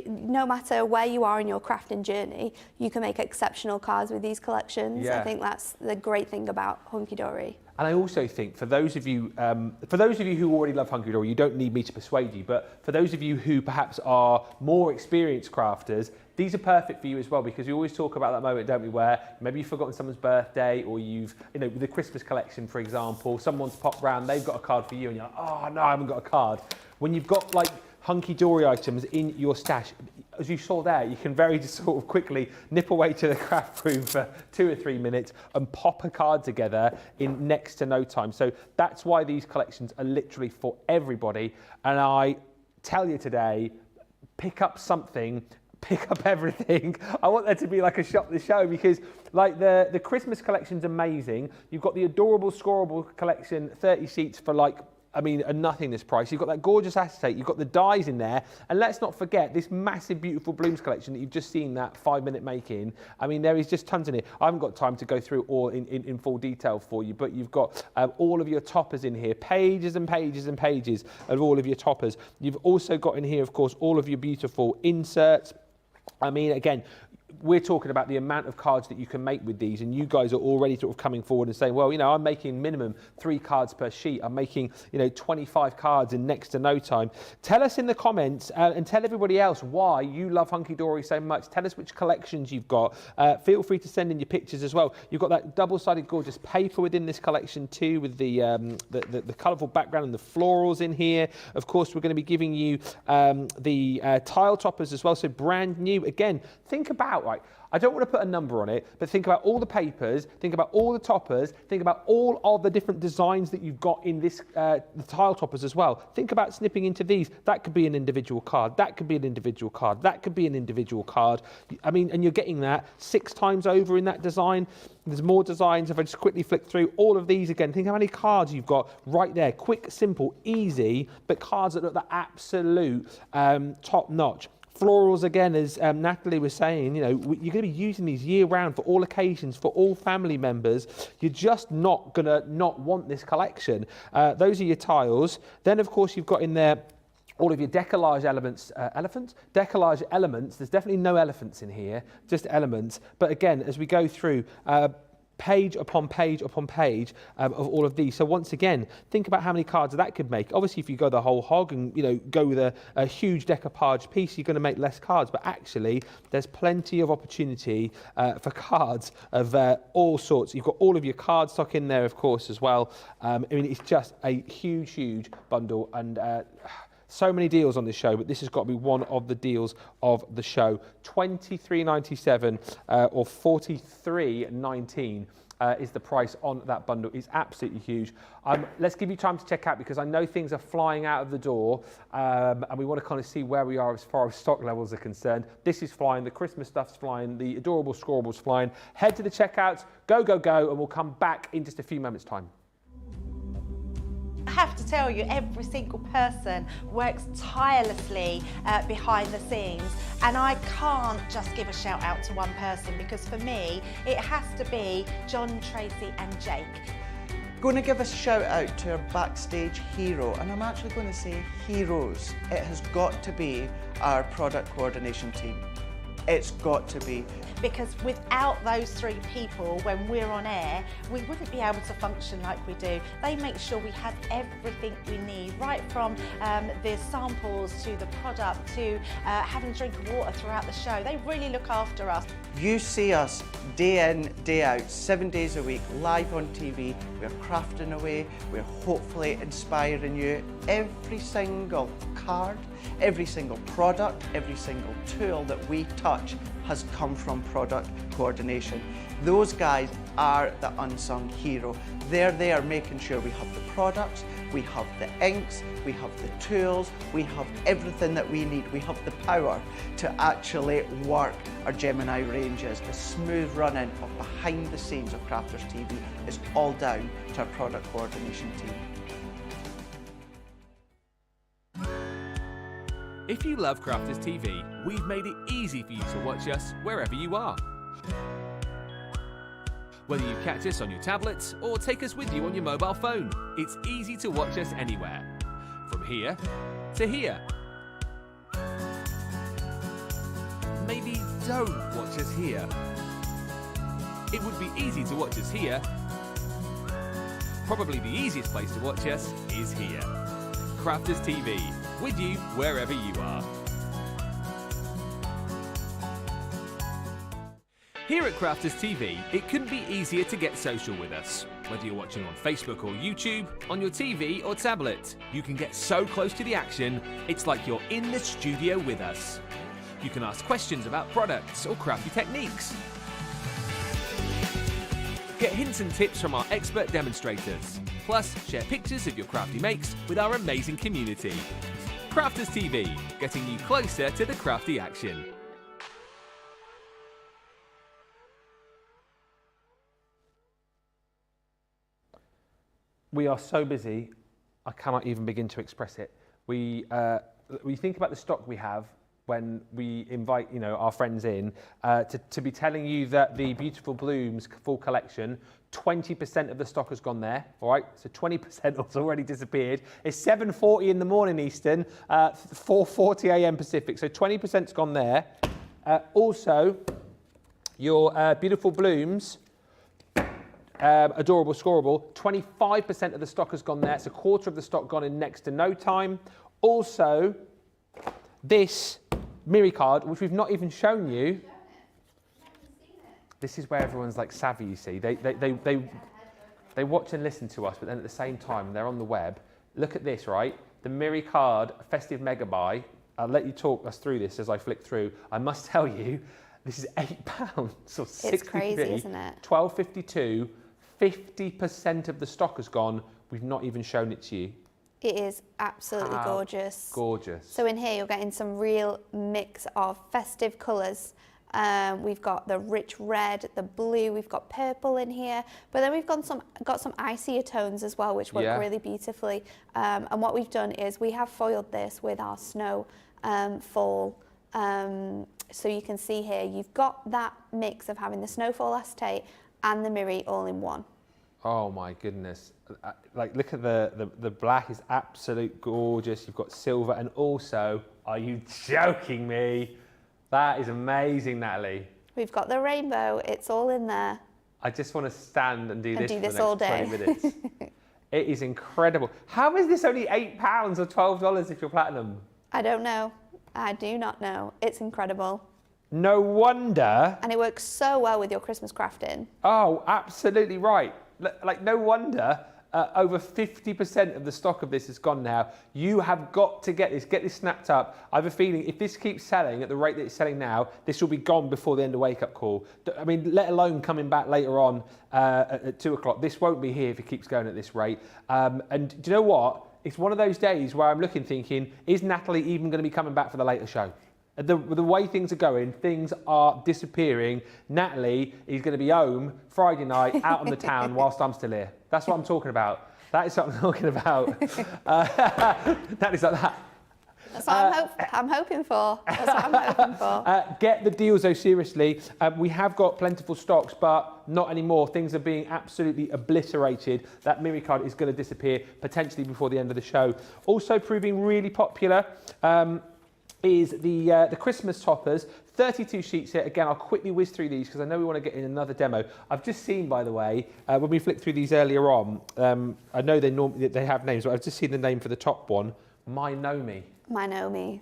No matter where you are in your crafting journey, you can make exceptional cards with these collections. Yeah. I think that's the great thing about Hunkydory. And I also think for those of you who already love Hunkydory, you don't need me to persuade you, but for those of you who perhaps are more experienced crafters, these are perfect for you as well, because we always talk about that moment, don't we, where maybe you've forgotten someone's birthday, or you've, you know, with the Christmas collection, for example, someone's popped round, they've got a card for you, and you're like, oh no, I haven't got a card. When you've got like Hunkydory items in your stash, as you saw there, you can very just sort of quickly nip away to the craft room for 2 or 3 minutes and pop a card together in next to no time. So that's why these collections are literally for everybody. And I tell you today, pick up something, pick up everything. I want there to be like a shop the show, because like the Christmas collection's amazing. You've got the adorable scorable collection, 30 sheets for like, I mean, a nothingness price. You've got that gorgeous acetate, you've got the dies in there, and let's not forget this massive, beautiful blooms collection that you've just seen that 5-minute making. I mean, there is just tons in it. I haven't got time to go through all in full detail for you, but you've got all of your toppers in here, pages and pages and pages of all of your toppers. You've also got in here, of course, all of your beautiful inserts. I mean, again, we're talking about the amount of cards that you can make with these, and you guys are already sort of coming forward and saying, well, you know, I'm making minimum 3 cards per sheet. I'm making, you know, 25 cards in next to no time. Tell us in the comments and tell everybody else why you love Hunkydory so much. Tell us which collections you've got. Feel free to send in your pictures as well. You've got that double-sided gorgeous paper within this collection too, with the colourful background and the florals in here. Of course, we're going to be giving you the tile toppers as well, so brand new. Again, think about, right, I don't want to put a number on it, but think about all the papers, think about all the toppers, think about all of the different designs that you've got in this, the tile toppers as well. Think about snipping into these. That could be an individual card. That could be an individual card. That could be an individual card. I mean, and you're getting that 6 times over in that design. There's more designs. If I just quickly flick through all of these again, think how many cards you've got right there. Quick, simple, easy, but cards that look the absolute top notch. Florals, again, as Natalie was saying, you know, you're going to be using these year round for all occasions, for all family members. You're just not going to not want this collection. Those are your tiles. Then, of course, you've got in there all of your decoupage elements, decoupage elements. There's definitely no elephants in here, just elements. But again, as we go through, page upon page upon page of all of these. So once again, think about how many cards that could make. Obviously, if you go the whole hog and, you know, go with a huge decoupage piece, you're going to make less cards. But actually, there's plenty of opportunity for cards of all sorts. You've got all of your cardstock in there, of course, as well. I mean, it's just a huge, huge bundle, and so many deals on this show, but this has got to be one of the deals of the show. $23.97 or $43.19 is the price on that bundle. It's absolutely huge. Let's give you time to check out, because I know things are flying out of the door, and we want to kind of see where we are as far as stock levels are concerned. This is flying, the Christmas stuff's flying, the adorable scorables flying. Head to the checkouts, go, go, go, and we'll come back in just a few moments' time. I have to tell you, every single person works tirelessly behind the scenes, and I can't just give a shout out to one person, because for me it has to be John, Tracy and Jake. Going to give a shout out to our backstage hero, and I'm actually going to say heroes. It has got to be our product coordination team. It's got to be. Because without those 3 people, when we're on air, we wouldn't be able to function like we do. They make sure we have everything we need, right from the samples to the product to having a drink of water throughout the show. They really look after us. You see us day in, day out, 7 days a week, live on TV. We're crafting away. We're hopefully inspiring you. Every single card, every single product, every single tool that we touch has come from product coordination. Those guys are the unsung hero. They're there making sure we have the products, we have the inks, we have the tools, we have everything that we need. We have the power to actually work our Gemini ranges. The smooth running of behind the scenes of Crafters TV is all down to our product coordination team. If you love Crafters TV, we've made it easy for you to watch us wherever you are. Whether you catch us on your tablets or take us with you on your mobile phone, it's easy to watch us anywhere. From here to here. Maybe don't watch us here. It would be easy to watch us here. Probably the easiest place to watch us is here. Crafters TV, with you wherever you are. Here at Crafters TV, it couldn't be easier to get social with us. Whether you're watching on Facebook or YouTube, on your TV or tablet, you can get so close to the action, it's like you're in the studio with us. You can ask questions about products or crafty techniques. Get hints and tips from our expert demonstrators. Plus, share pictures of your crafty makes with our amazing community. Crafters TV, getting you closer to the crafty action. We are so busy, I cannot even begin to express it. We think about the stock we have when we invite, our friends in to be telling you that the Beautiful Blooms full collection, 20% of the stock has gone there. All right, so 20% has already disappeared. It's 7:40 in the morning Eastern, 4:40 a.m. Pacific. So 20%'s gone there. Also, your Beautiful Blooms. Adorable Scorable, 25% of the stock has gone there. It's a quarter of the stock gone in next to no time. Also, this Miri card, which we've not even shown you. This is where everyone's like savvy, you see. They watch and listen to us, but then at the same time, they're on the web. Look at this, right? The Miri card Festive Mega Buy. I'll let you talk us through this as I flick through. I must tell you, this is £8 or 60p. It's crazy, isn't it? £12.52. 50% of the stock has gone. We've not even shown it to you. It is absolutely gorgeous. Gorgeous. So in here you're getting some real mix of festive colours. We've got the rich red, the blue, we've got purple in here, but then we've got some icier tones as well, which work really beautifully. And what we've done is we have foiled this with our snow fall. So you can see here, you've got that mix of having the snowfall acetate and the Miri all in one. Oh my goodness. Like, look at the black is absolute gorgeous. You've got silver, and also, are you joking me? That is amazing, Natalie. We've got the rainbow, it's all in there. I just want to stand and do this for the next all day. 20 minutes. It is incredible. How is this only £8 or $12 if you're platinum? I don't know. I do not know. It's incredible. No wonder. And it works so well with your Christmas crafting. Oh, absolutely right. Like, no wonder over 50% of the stock of this is gone now. You have got to get this snapped up. I have a feeling if this keeps selling at the rate that it's selling now, this will be gone before the end of Wake Up Call. I mean, let alone coming back later on at 2 o'clock. This won't be here if it keeps going at this rate. And do you know what? It's one of those days where I'm looking thinking, is Natalie even going to be coming back for the later show? The way things are going, things are disappearing. Natalie is going to be home Friday night, out on the town, whilst I'm still here. That's what I'm talking about. That is what I'm talking about. Natalie's like that. That's what I'm hoping for. That's what I'm hoping for. Get the deals though, seriously. We have got plentiful stocks, but not anymore. Things are being absolutely obliterated. That Miri card is going to disappear potentially before the end of the show. Also proving really popular is the Christmas toppers. 32 sheets here. Again, I'll quickly whiz through these because I know we want to get in another demo. I've just seen, by the way, when we flicked through these earlier on, I know they have names, but I've just seen the name for the top one, My Nomi. My Nomi.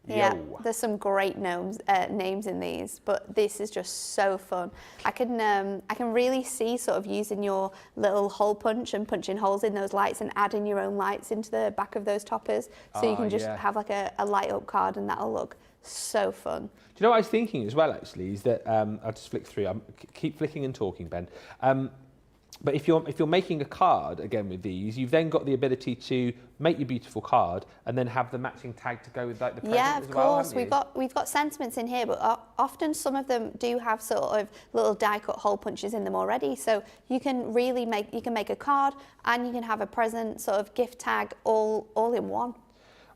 Yeah, Yo. there's some great names in these, but this is just so fun. I can really see sort of using your little hole punch and punching holes in those lights and adding your own lights into the back of those toppers, so you can just have like a light up card, and that'll look so fun. Do you know what I was thinking as well, actually, is that I'll just flick through. Keep flicking and talking, Ben. But if you're making a card again with these, you've then got the ability to make your beautiful card and then have the matching tag to go with like the present Yeah, as of well, course. We've got sentiments in here, but often some of them do have sort of little die cut hole punches in them already. So you can really make a card, and you can have a present sort of gift tag all in one.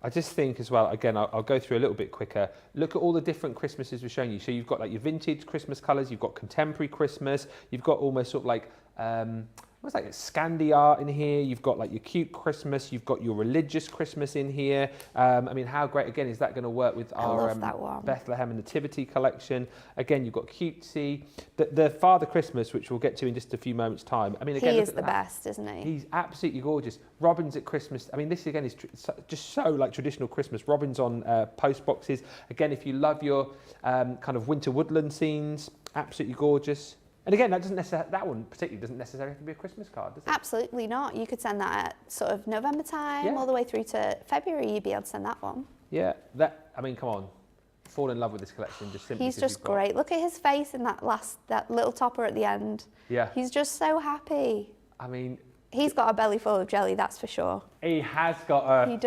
I just think as well, again, I'll go through a little bit quicker. Look at all the different Christmases we're showing you. So you've got like your vintage Christmas colours, you've got contemporary Christmas, you've got almost sort of like, what's like Scandi art in here, you've got like your cute Christmas, you've got your religious Christmas in here. I mean, how great, again, is that going to work with our Bethlehem and Nativity collection? Again, you've got cutesy. The Father Christmas, which we'll get to in just a few moments' time. I mean, again, he is the best, isn't he? He's absolutely gorgeous. Robins at Christmas. I mean, this again is just so like traditional Christmas. Robins on post boxes. Again, if you love your kind of winter woodland scenes, absolutely gorgeous. And again, that one particularly doesn't necessarily have to be a Christmas card, does it? Absolutely not. You could send that at sort of November time, all the way through to February. You'd be able to send that one. Yeah, I mean, come on. Fall in love with this collection just simply. He's just great. Look at his face in that little topper at the end. Yeah. He's just so happy. I mean, he's got a belly full of jelly, that's for sure. He has got a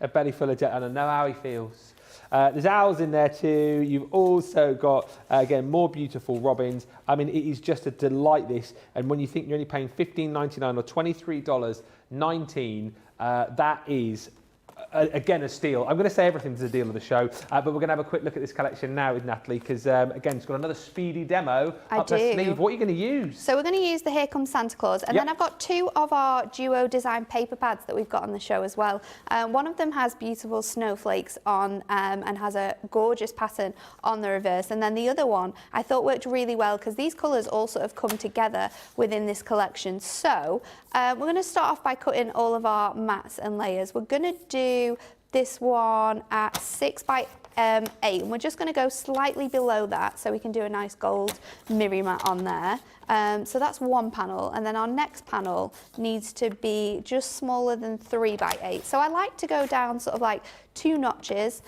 belly full of jelly, and I know how he feels. There's owls in there too. You've also got, again, more beautiful robins. I mean, it is just a delight, this. And when you think you're only paying $15.99 or $23.19, that is, again, a steal. I'm going to say everything's a deal of the show, but we're going to have a quick look at this collection now with Natalie, because, again, it's got another speedy demo up her sleeve. What are you going to use? So we're going to use the Here Comes Santa Claus, and then I've got two of our duo design paper pads that we've got on the show as well. One of them has beautiful snowflakes on and has a gorgeous pattern on the reverse, and then the other one I thought worked really well because these colours all sort of come together within this collection. So we're going to start off by cutting all of our mats and layers. We're going to do this one at 6 by 8, and we're just going to go slightly below that so we can do a nice gold mirror mat on there. So that's one panel, and then our next panel needs to be just smaller than 3 by 8. So I like to go down sort of like 2 notches,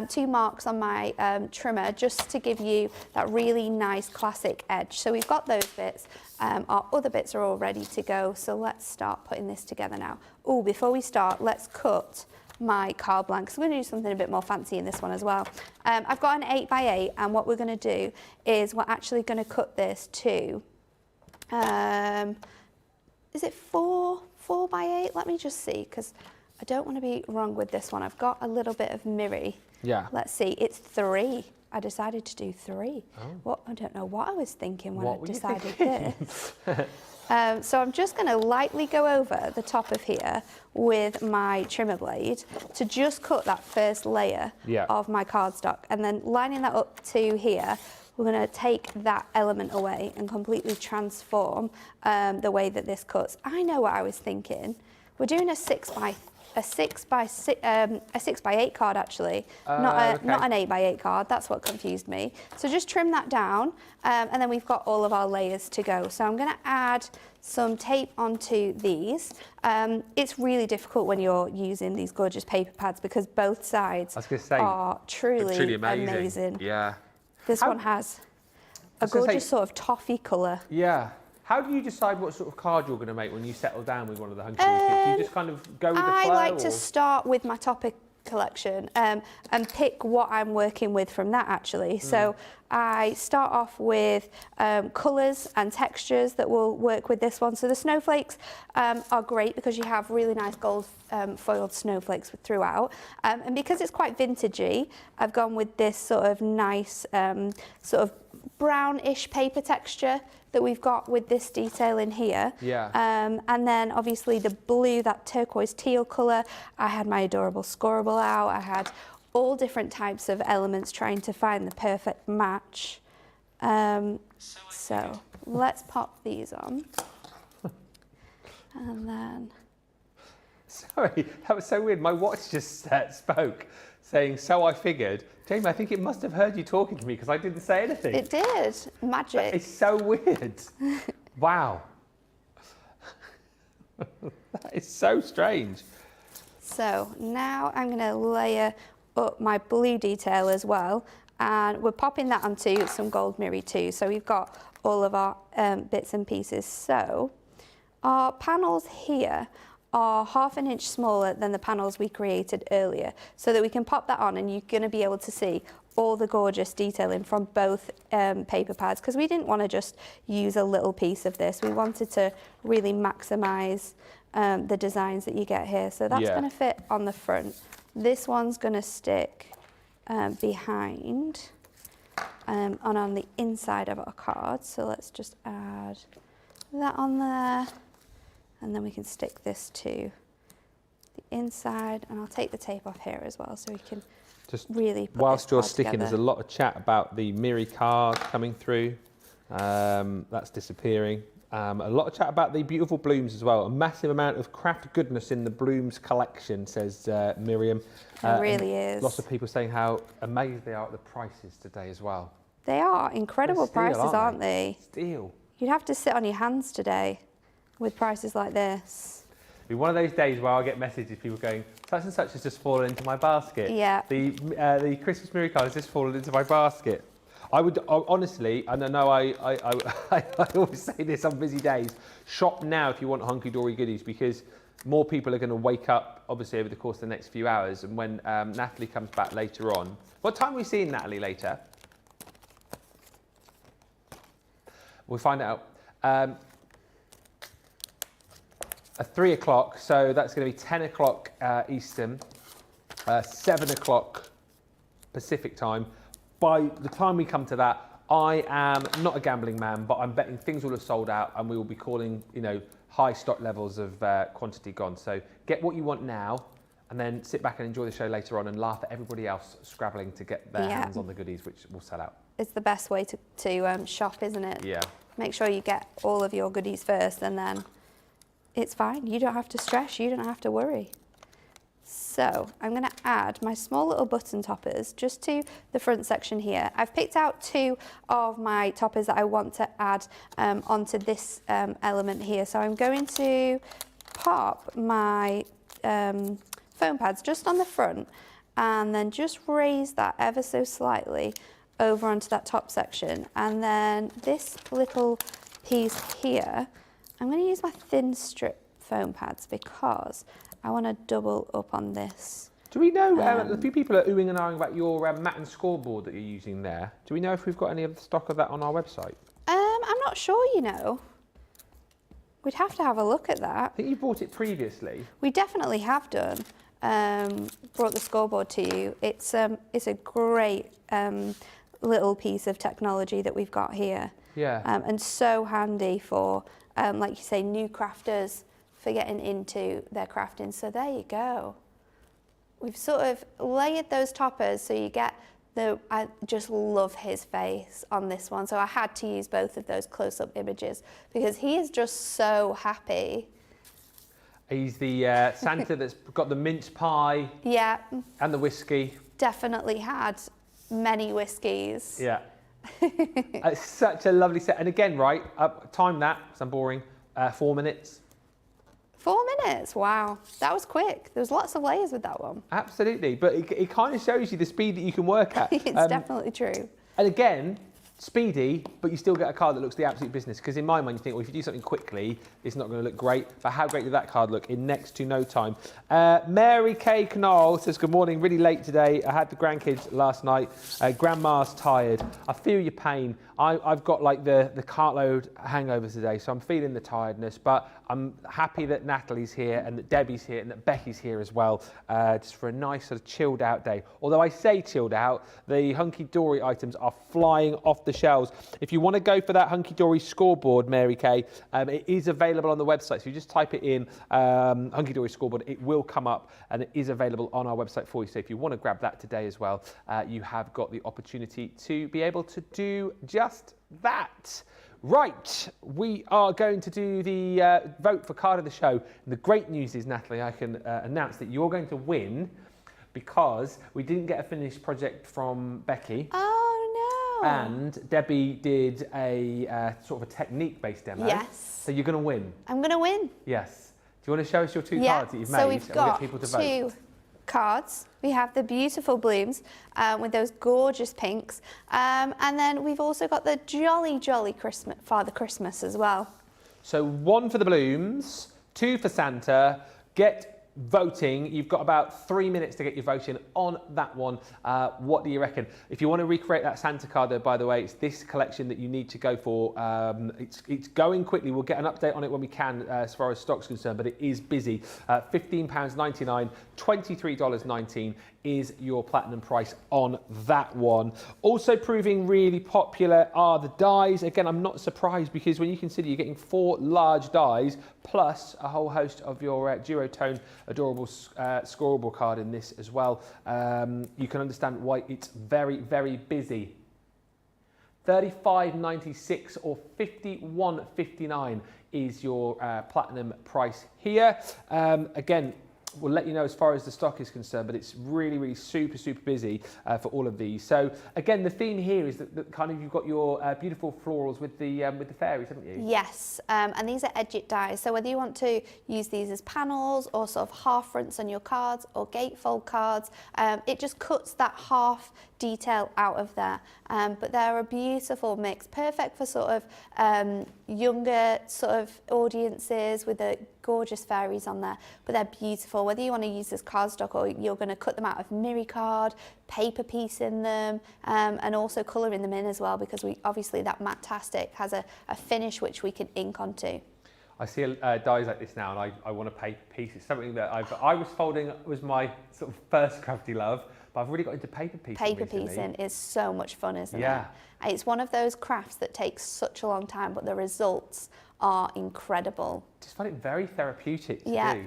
2 marks on my trimmer, just to give you that really nice classic edge. So we've got those bits. Our other bits are all ready to go, so let's start putting this together now. Oh, before we start, let's cut my card blank. So we're going to do something a bit more fancy in this one as well. I've got an 8 by 8, and what we're going to do is we're actually going to cut this to, is it 4 by 8? Let me just see, because I don't want to be wrong with this one. I've got a little bit of mirror. Yeah. Let's see, it's 3. I decided to do 3. What? I don't know what I was thinking when I decided this. So I'm just going to lightly go over the top of here with my trimmer blade to just cut that first layer of my cardstock, and then lining that up to here, we're going to take that element away and completely transform the way that this cuts. I know what I was thinking. We're doing a 6 by 8 card actually, not an 8 by 8 card. That's what confused me. So just trim that down, and then we've got all of our layers to go. So I'm going to add some tape onto these. It's really difficult when you're using these gorgeous paper pads because both sides are truly amazing. Yeah. This one has a gorgeous sort of toffee colour. Yeah. How do you decide what sort of card you're going to make when you settle down with one of the Hunkydory kits? Do you just kind of go with the flow? I like to start with my topic collection and pick what I'm working with from that actually. So I start off with colours and textures that will work with this one. So the snowflakes are great because you have really nice gold foiled snowflakes throughout. And because it's quite vintagey, I've gone with this sort of nice sort of brownish paper texture that we've got with this detail in here. Yeah. And then obviously the blue, that turquoise teal colour. I had my adorable scorable out. I had all different types of elements trying to find the perfect match. So let's pop these on. And then... Sorry, that was so weird. My watch just spoke. saying, so I figured. Jamie, I think it must have heard you talking to me because I didn't say anything. It did. Magic. It's so weird. Wow. That is so strange. So now I'm going to layer up my blue detail as well, and we're popping that onto some gold mirror too. So we've got all of our bits and pieces. So our panels here are 1/2 inch smaller than the panels we created earlier, so that we can pop that on and you're going to be able to see all the gorgeous detailing from both paper pads, because we didn't want to just use a little piece of this. We wanted to really maximise the designs that you get here. So that's going to fit on the front. This one's going to stick behind and on the inside of our card. So let's just add that on there, and then we can stick this to the inside, and I'll take the tape off here as well so we can just really put whilst this you're card sticking, together. there's a lot of chat about the Miri card coming through. That's disappearing. A lot of chat about the beautiful blooms as well. A massive amount of craft goodness in the blooms collection, says Miriam. It really is. Lots of people saying how amazed they are at the prices today as well. They are incredible They're steal, prices, aren't they? Steal. You'd have to sit on your hands today with prices like this. It'll be one of those days where I'll get messages, people going, such and such has just fallen into my basket. Yeah. The Christmas Miri card has just fallen into my basket. I would honestly, and I know I always say this on busy days, shop now if you want Hunkydory goodies, because more people are going to wake up, obviously, over the course of the next few hours. And when Natalie comes back later on, what time are we seeing Natalie later? We'll find out. At 3 o'clock, so that's going to be 10 o'clock Eastern, 7 o'clock Pacific time. By the time we come to that, I am not a gambling man, but I'm betting things will have sold out and we will be calling, you know, high stock levels of quantity gone. So get what you want now and then sit back and enjoy the show later on and laugh at everybody else scrabbling to get their hands on the goodies, which will sell out. It's the best way to shop, isn't it? Yeah. Make sure you get all of your goodies first, and then it's fine. You don't have to stress, you don't have to worry. So I'm going to add my small little button toppers just to the front section here. I've picked out 2 of my toppers that I want to add onto this element here. So I'm going to pop my foam pads just on the front and then just raise that ever so slightly over onto that top section. And then this little piece here, I'm going to use my thin strip foam pads because I want to double up on this. Do we know, a few people are oohing and ahhing about your mat and scoreboard that you're using there. Do we know if we've got any of the stock of that on our website? I'm not sure, you know. We'd have to have a look at that. I think you bought it previously. We definitely have done. Brought the scoreboard to you. It's a great little piece of technology that we've got here. Yeah. And so handy for, like you say, new crafters for getting into their crafting. So there you go. We've sort of layered those toppers so you get I just love his face on this one. So I had to use both of those close-up images because he is just so happy. He's the Santa that's got the mince pie. Yeah. And the whiskey. Definitely had many whiskies. Yeah. It's such a lovely set. And again, right, time that, because I'm boring, 4 minutes. 4 minutes, wow. That was quick. There was lots of layers with that one. Absolutely, but it kind of shows you the speed that you can work at. It's definitely true. And again, speedy, but you still get a card that looks the absolute business. Because in my mind, you think, well, if you do something quickly, it's not going to look great. But how great did that card look in next to no time? Mary Kay Knoll says, good morning, really late today. I had the grandkids last night. Grandma's tired. I feel your pain. I've got like the cartload hangover today, so I'm feeling the tiredness, but I'm happy that Natalie's here and that Debbie's here and that Becky's here as well, just for a nice sort of chilled out day. Although I say chilled out, the Hunkydory items are flying off the shelves. If you want to go for that Hunkydory scoreboard, Mary Kay, it is available on the website. So you just type it in, Hunkydory scoreboard, it will come up and it is available on our website for you. So if you want to grab that today as well, you have got the opportunity to be able to do just that. Right, we are going to do the vote for card of the show. And the great news is, Natalie, I can announce that you're going to win because we didn't get a finished project from Becky. Oh, no. And Debbie did a sort of a technique-based demo. Yes. So you're going to win. I'm going to win. Yes. Do you want to show us your 2 cards that you've made? So we've and got we'll get people to vote? 2 cards. We have the beautiful blooms with those gorgeous pinks. And then we've also got the jolly Christmas, Father Christmas as well. So 1 for the blooms, 2 for Santa. Get voting. You've got about 3 minutes to get your vote in on that one. What do you reckon? If you want to recreate that Santa card, though, by the way, it's this collection that you need to go for. It's going quickly. We'll get an update on it when we can, as far as stock's concerned, but it is busy. £15.99, $23.19 is your platinum price on that one. Also proving really popular are the dies. Again, I'm not surprised because when you consider you're getting 4 large dies plus a whole host of your duotone adorable scorable card in this as well, you can understand why it's very, very busy. $35.96 or $51.59 is your platinum price here. Again, we'll let you know as far as the stock is concerned, but it's really, really super busy for all of these. So again, the theme here is that kind of you've got your beautiful florals with the fairies, haven't you? Yes, and these are edged dies. So whether you want to use these as panels or sort of half fronts on your cards or gatefold cards, it just cuts that half detail out of there. But they're a beautiful mix, perfect for sort of younger sort of audiences with the gorgeous fairies on there, but they're beautiful. Whether you want to use this cardstock or you're going to cut them out of mirror card, paper piece in them, and also colouring them in as well, because we obviously that Matte-tastic has a finish which we can ink onto. I see dies like this now, and I want a paper piece. It's something that I was folding was my sort of first crafty love, but I've really got into paper piecing. Paper piecing is so much fun, isn't it? Yeah. It's one of those crafts that takes such a long time, but the results are incredible. Just find it very therapeutic to Yeah. do.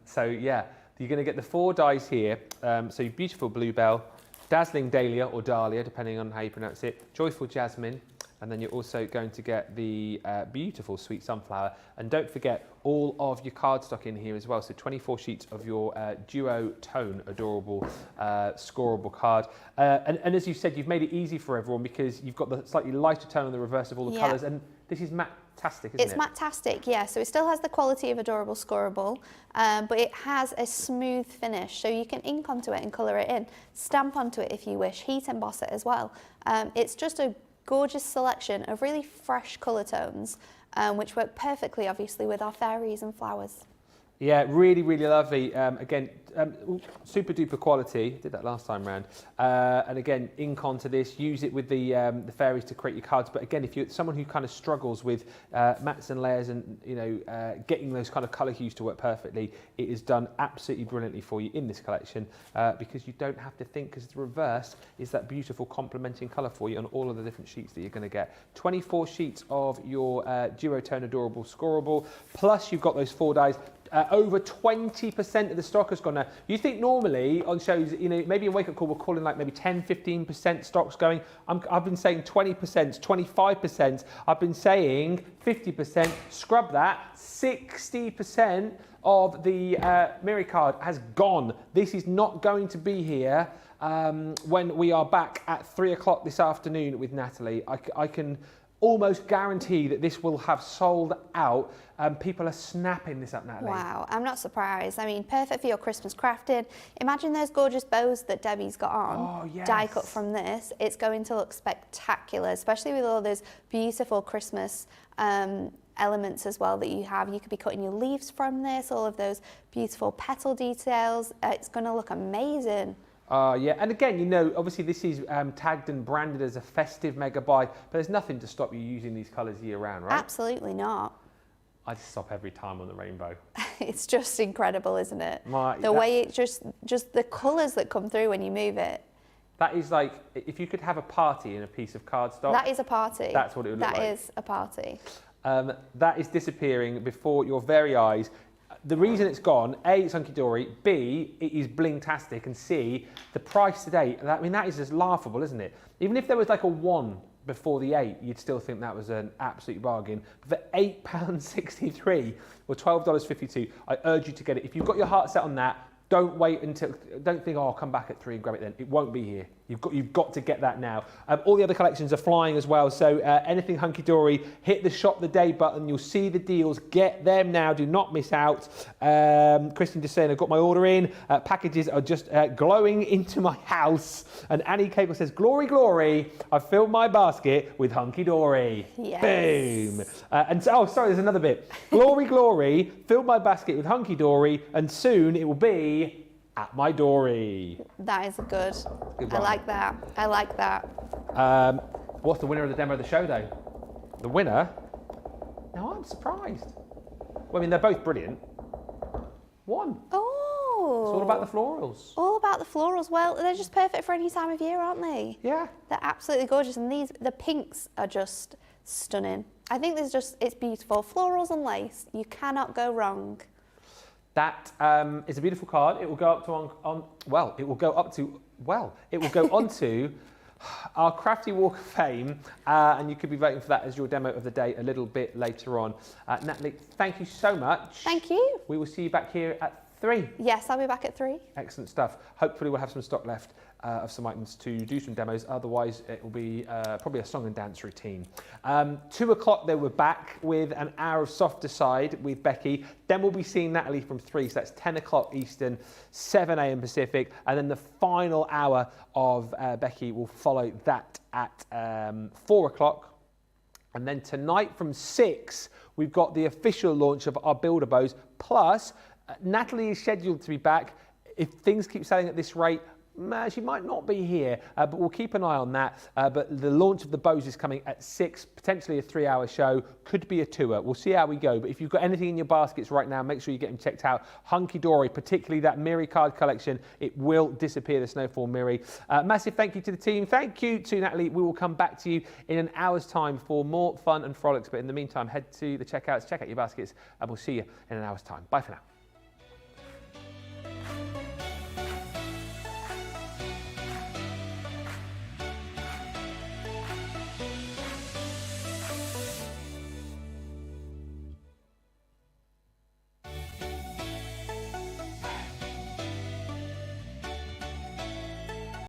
So yeah, you're going to get the 4 dies here. So your beautiful bluebell, dazzling dahlia or dahlia, depending on how you pronounce it, joyful jasmine, and then you're also going to get the beautiful sweet sunflower. And don't forget all of your cardstock in here as well. So 24 sheets of your duotone adorable scorable card. And as you said, you've made it easy for everyone because you've got the slightly lighter tone on the reverse of all the colours. And this is Matte-tastic, isn't it? It's Matte-tastic, yeah. So it still has the quality of adorable scorable, but it has a smooth finish. So you can ink onto it and colour it in, stamp onto it if you wish, heat emboss it as well. It's just a gorgeous selection of really fresh colour tones, which work perfectly, obviously, with our fairies and flowers. Yeah, really, really lovely. Again, super duper quality. Did that last time round. And again, ink onto this. Use it with the fairies to create your cards. But again, if you're someone who kind of struggles with mats and layers and getting those kind of colour hues to work perfectly, it is done absolutely brilliantly for you in this collection because you don't have to think. Because the reverse is that beautiful complementing colour for you on all of the different sheets that you're going to get. 24 sheets of your duotone adorable scorable. Plus, you've got those 4 dies. Over 20% of the stock has gone now. You think normally on shows, maybe in Wake Up Call we're calling like maybe 10, 15% stocks going. I've been saying 20%, 25%. I've been saying 50%. Scrub that. 60% of the mirror card has gone. This is not going to be here when we are back at 3 o'clock this afternoon with Natalie. I can almost guarantee that this will have sold out. People are snapping this up, Natalie. Wow, I'm not surprised. I mean, perfect for your Christmas crafting. Imagine those gorgeous bows that Debbie's got on, oh, yes. die cut from this. It's going to look spectacular, especially with all those beautiful Christmas elements as well that you have. You could be cutting your leaves from this, all of those beautiful petal details. It's going to look amazing. Yeah, and again, obviously this is tagged and branded as a festive mega buy, but there's nothing to stop you using these colours year round, right? Absolutely not. I just stop every time on the rainbow. It's just incredible, isn't it? The way it just the colours that come through when you move it. That is like, if you could have a party in a piece of cardstock. That is a party. That's what it would look like. That is a party. That is disappearing before your very eyes. The reason it's gone, A, it's Hunkydory, B, it is bling-tastic, and C, the price today, I mean, that is just laughable, isn't it? Even if there was like a 1 before the 8, you'd still think that was an absolute bargain. But for £8.63 or $12.52, I urge you to get it. If you've got your heart set on that, Don't wait until, don't think, oh, I'll come back at 3 and grab it then. It won't be here. You've got to get that now. All the other collections are flying as well. So anything Hunkydory, hit the shop the day button. You'll see the deals. Get them now. Do not miss out. Kristen just saying, I've got my order in. Packages are just glowing into my house. And Annie Cagle says, glory, glory. I've filled my basket with Hunkydory. Yes. Boom. And so, oh, sorry, there's another bit. Glory, glory. Filled my basket with Hunkydory. And soon it will be at my dory. That is good. Good I one. like that. I like that. What's the winner of the demo of the show, though? The winner? No, I'm surprised. Well, I mean, they're both brilliant. One. Oh. It's all about the florals. All about the florals. Well, they're just perfect for any time of year, aren't they? Yeah. They're absolutely gorgeous. And the pinks are just stunning. I think it's beautiful. Florals and lace. You cannot go wrong. That is a beautiful card. It will go up to it will go onto our Crafty Walk of Fame, and you could be voting for that as your demo of the day a little bit later on. Natalie, thank you so much. Thank you. We will see you back here at 3. Yes, I'll be back at 3. Excellent stuff. Hopefully we'll have some stock left of some items to do some demos. Otherwise, it will be probably a song and dance routine. 2 o'clock, they were back with an hour of Softer Side with Becky. Then we'll be seeing Natalie from 3, so that's 10 o'clock Eastern, 7 a.m. Pacific. And then the final hour of Becky will follow that at 4 o'clock. And then tonight from 6, we've got the official launch of our Builder Bows. Plus, Natalie is scheduled to be back. If things keep selling at this rate, she might not be here, but we'll keep an eye on that. But the launch of the bows is coming at 6, potentially a 3-hour show, could be a 2-er. We'll see how we go. But if you've got anything in your baskets right now, make sure you get them checked out. Hunkydory, particularly that Miri card collection, it will disappear, the Snowfall Miri. Massive thank you to the team. Thank you to Natalie. We will come back to you in an hour's time for more fun and frolics. But in the meantime, head to the checkouts, check out your baskets, and we'll see you in an hour's time. Bye for now.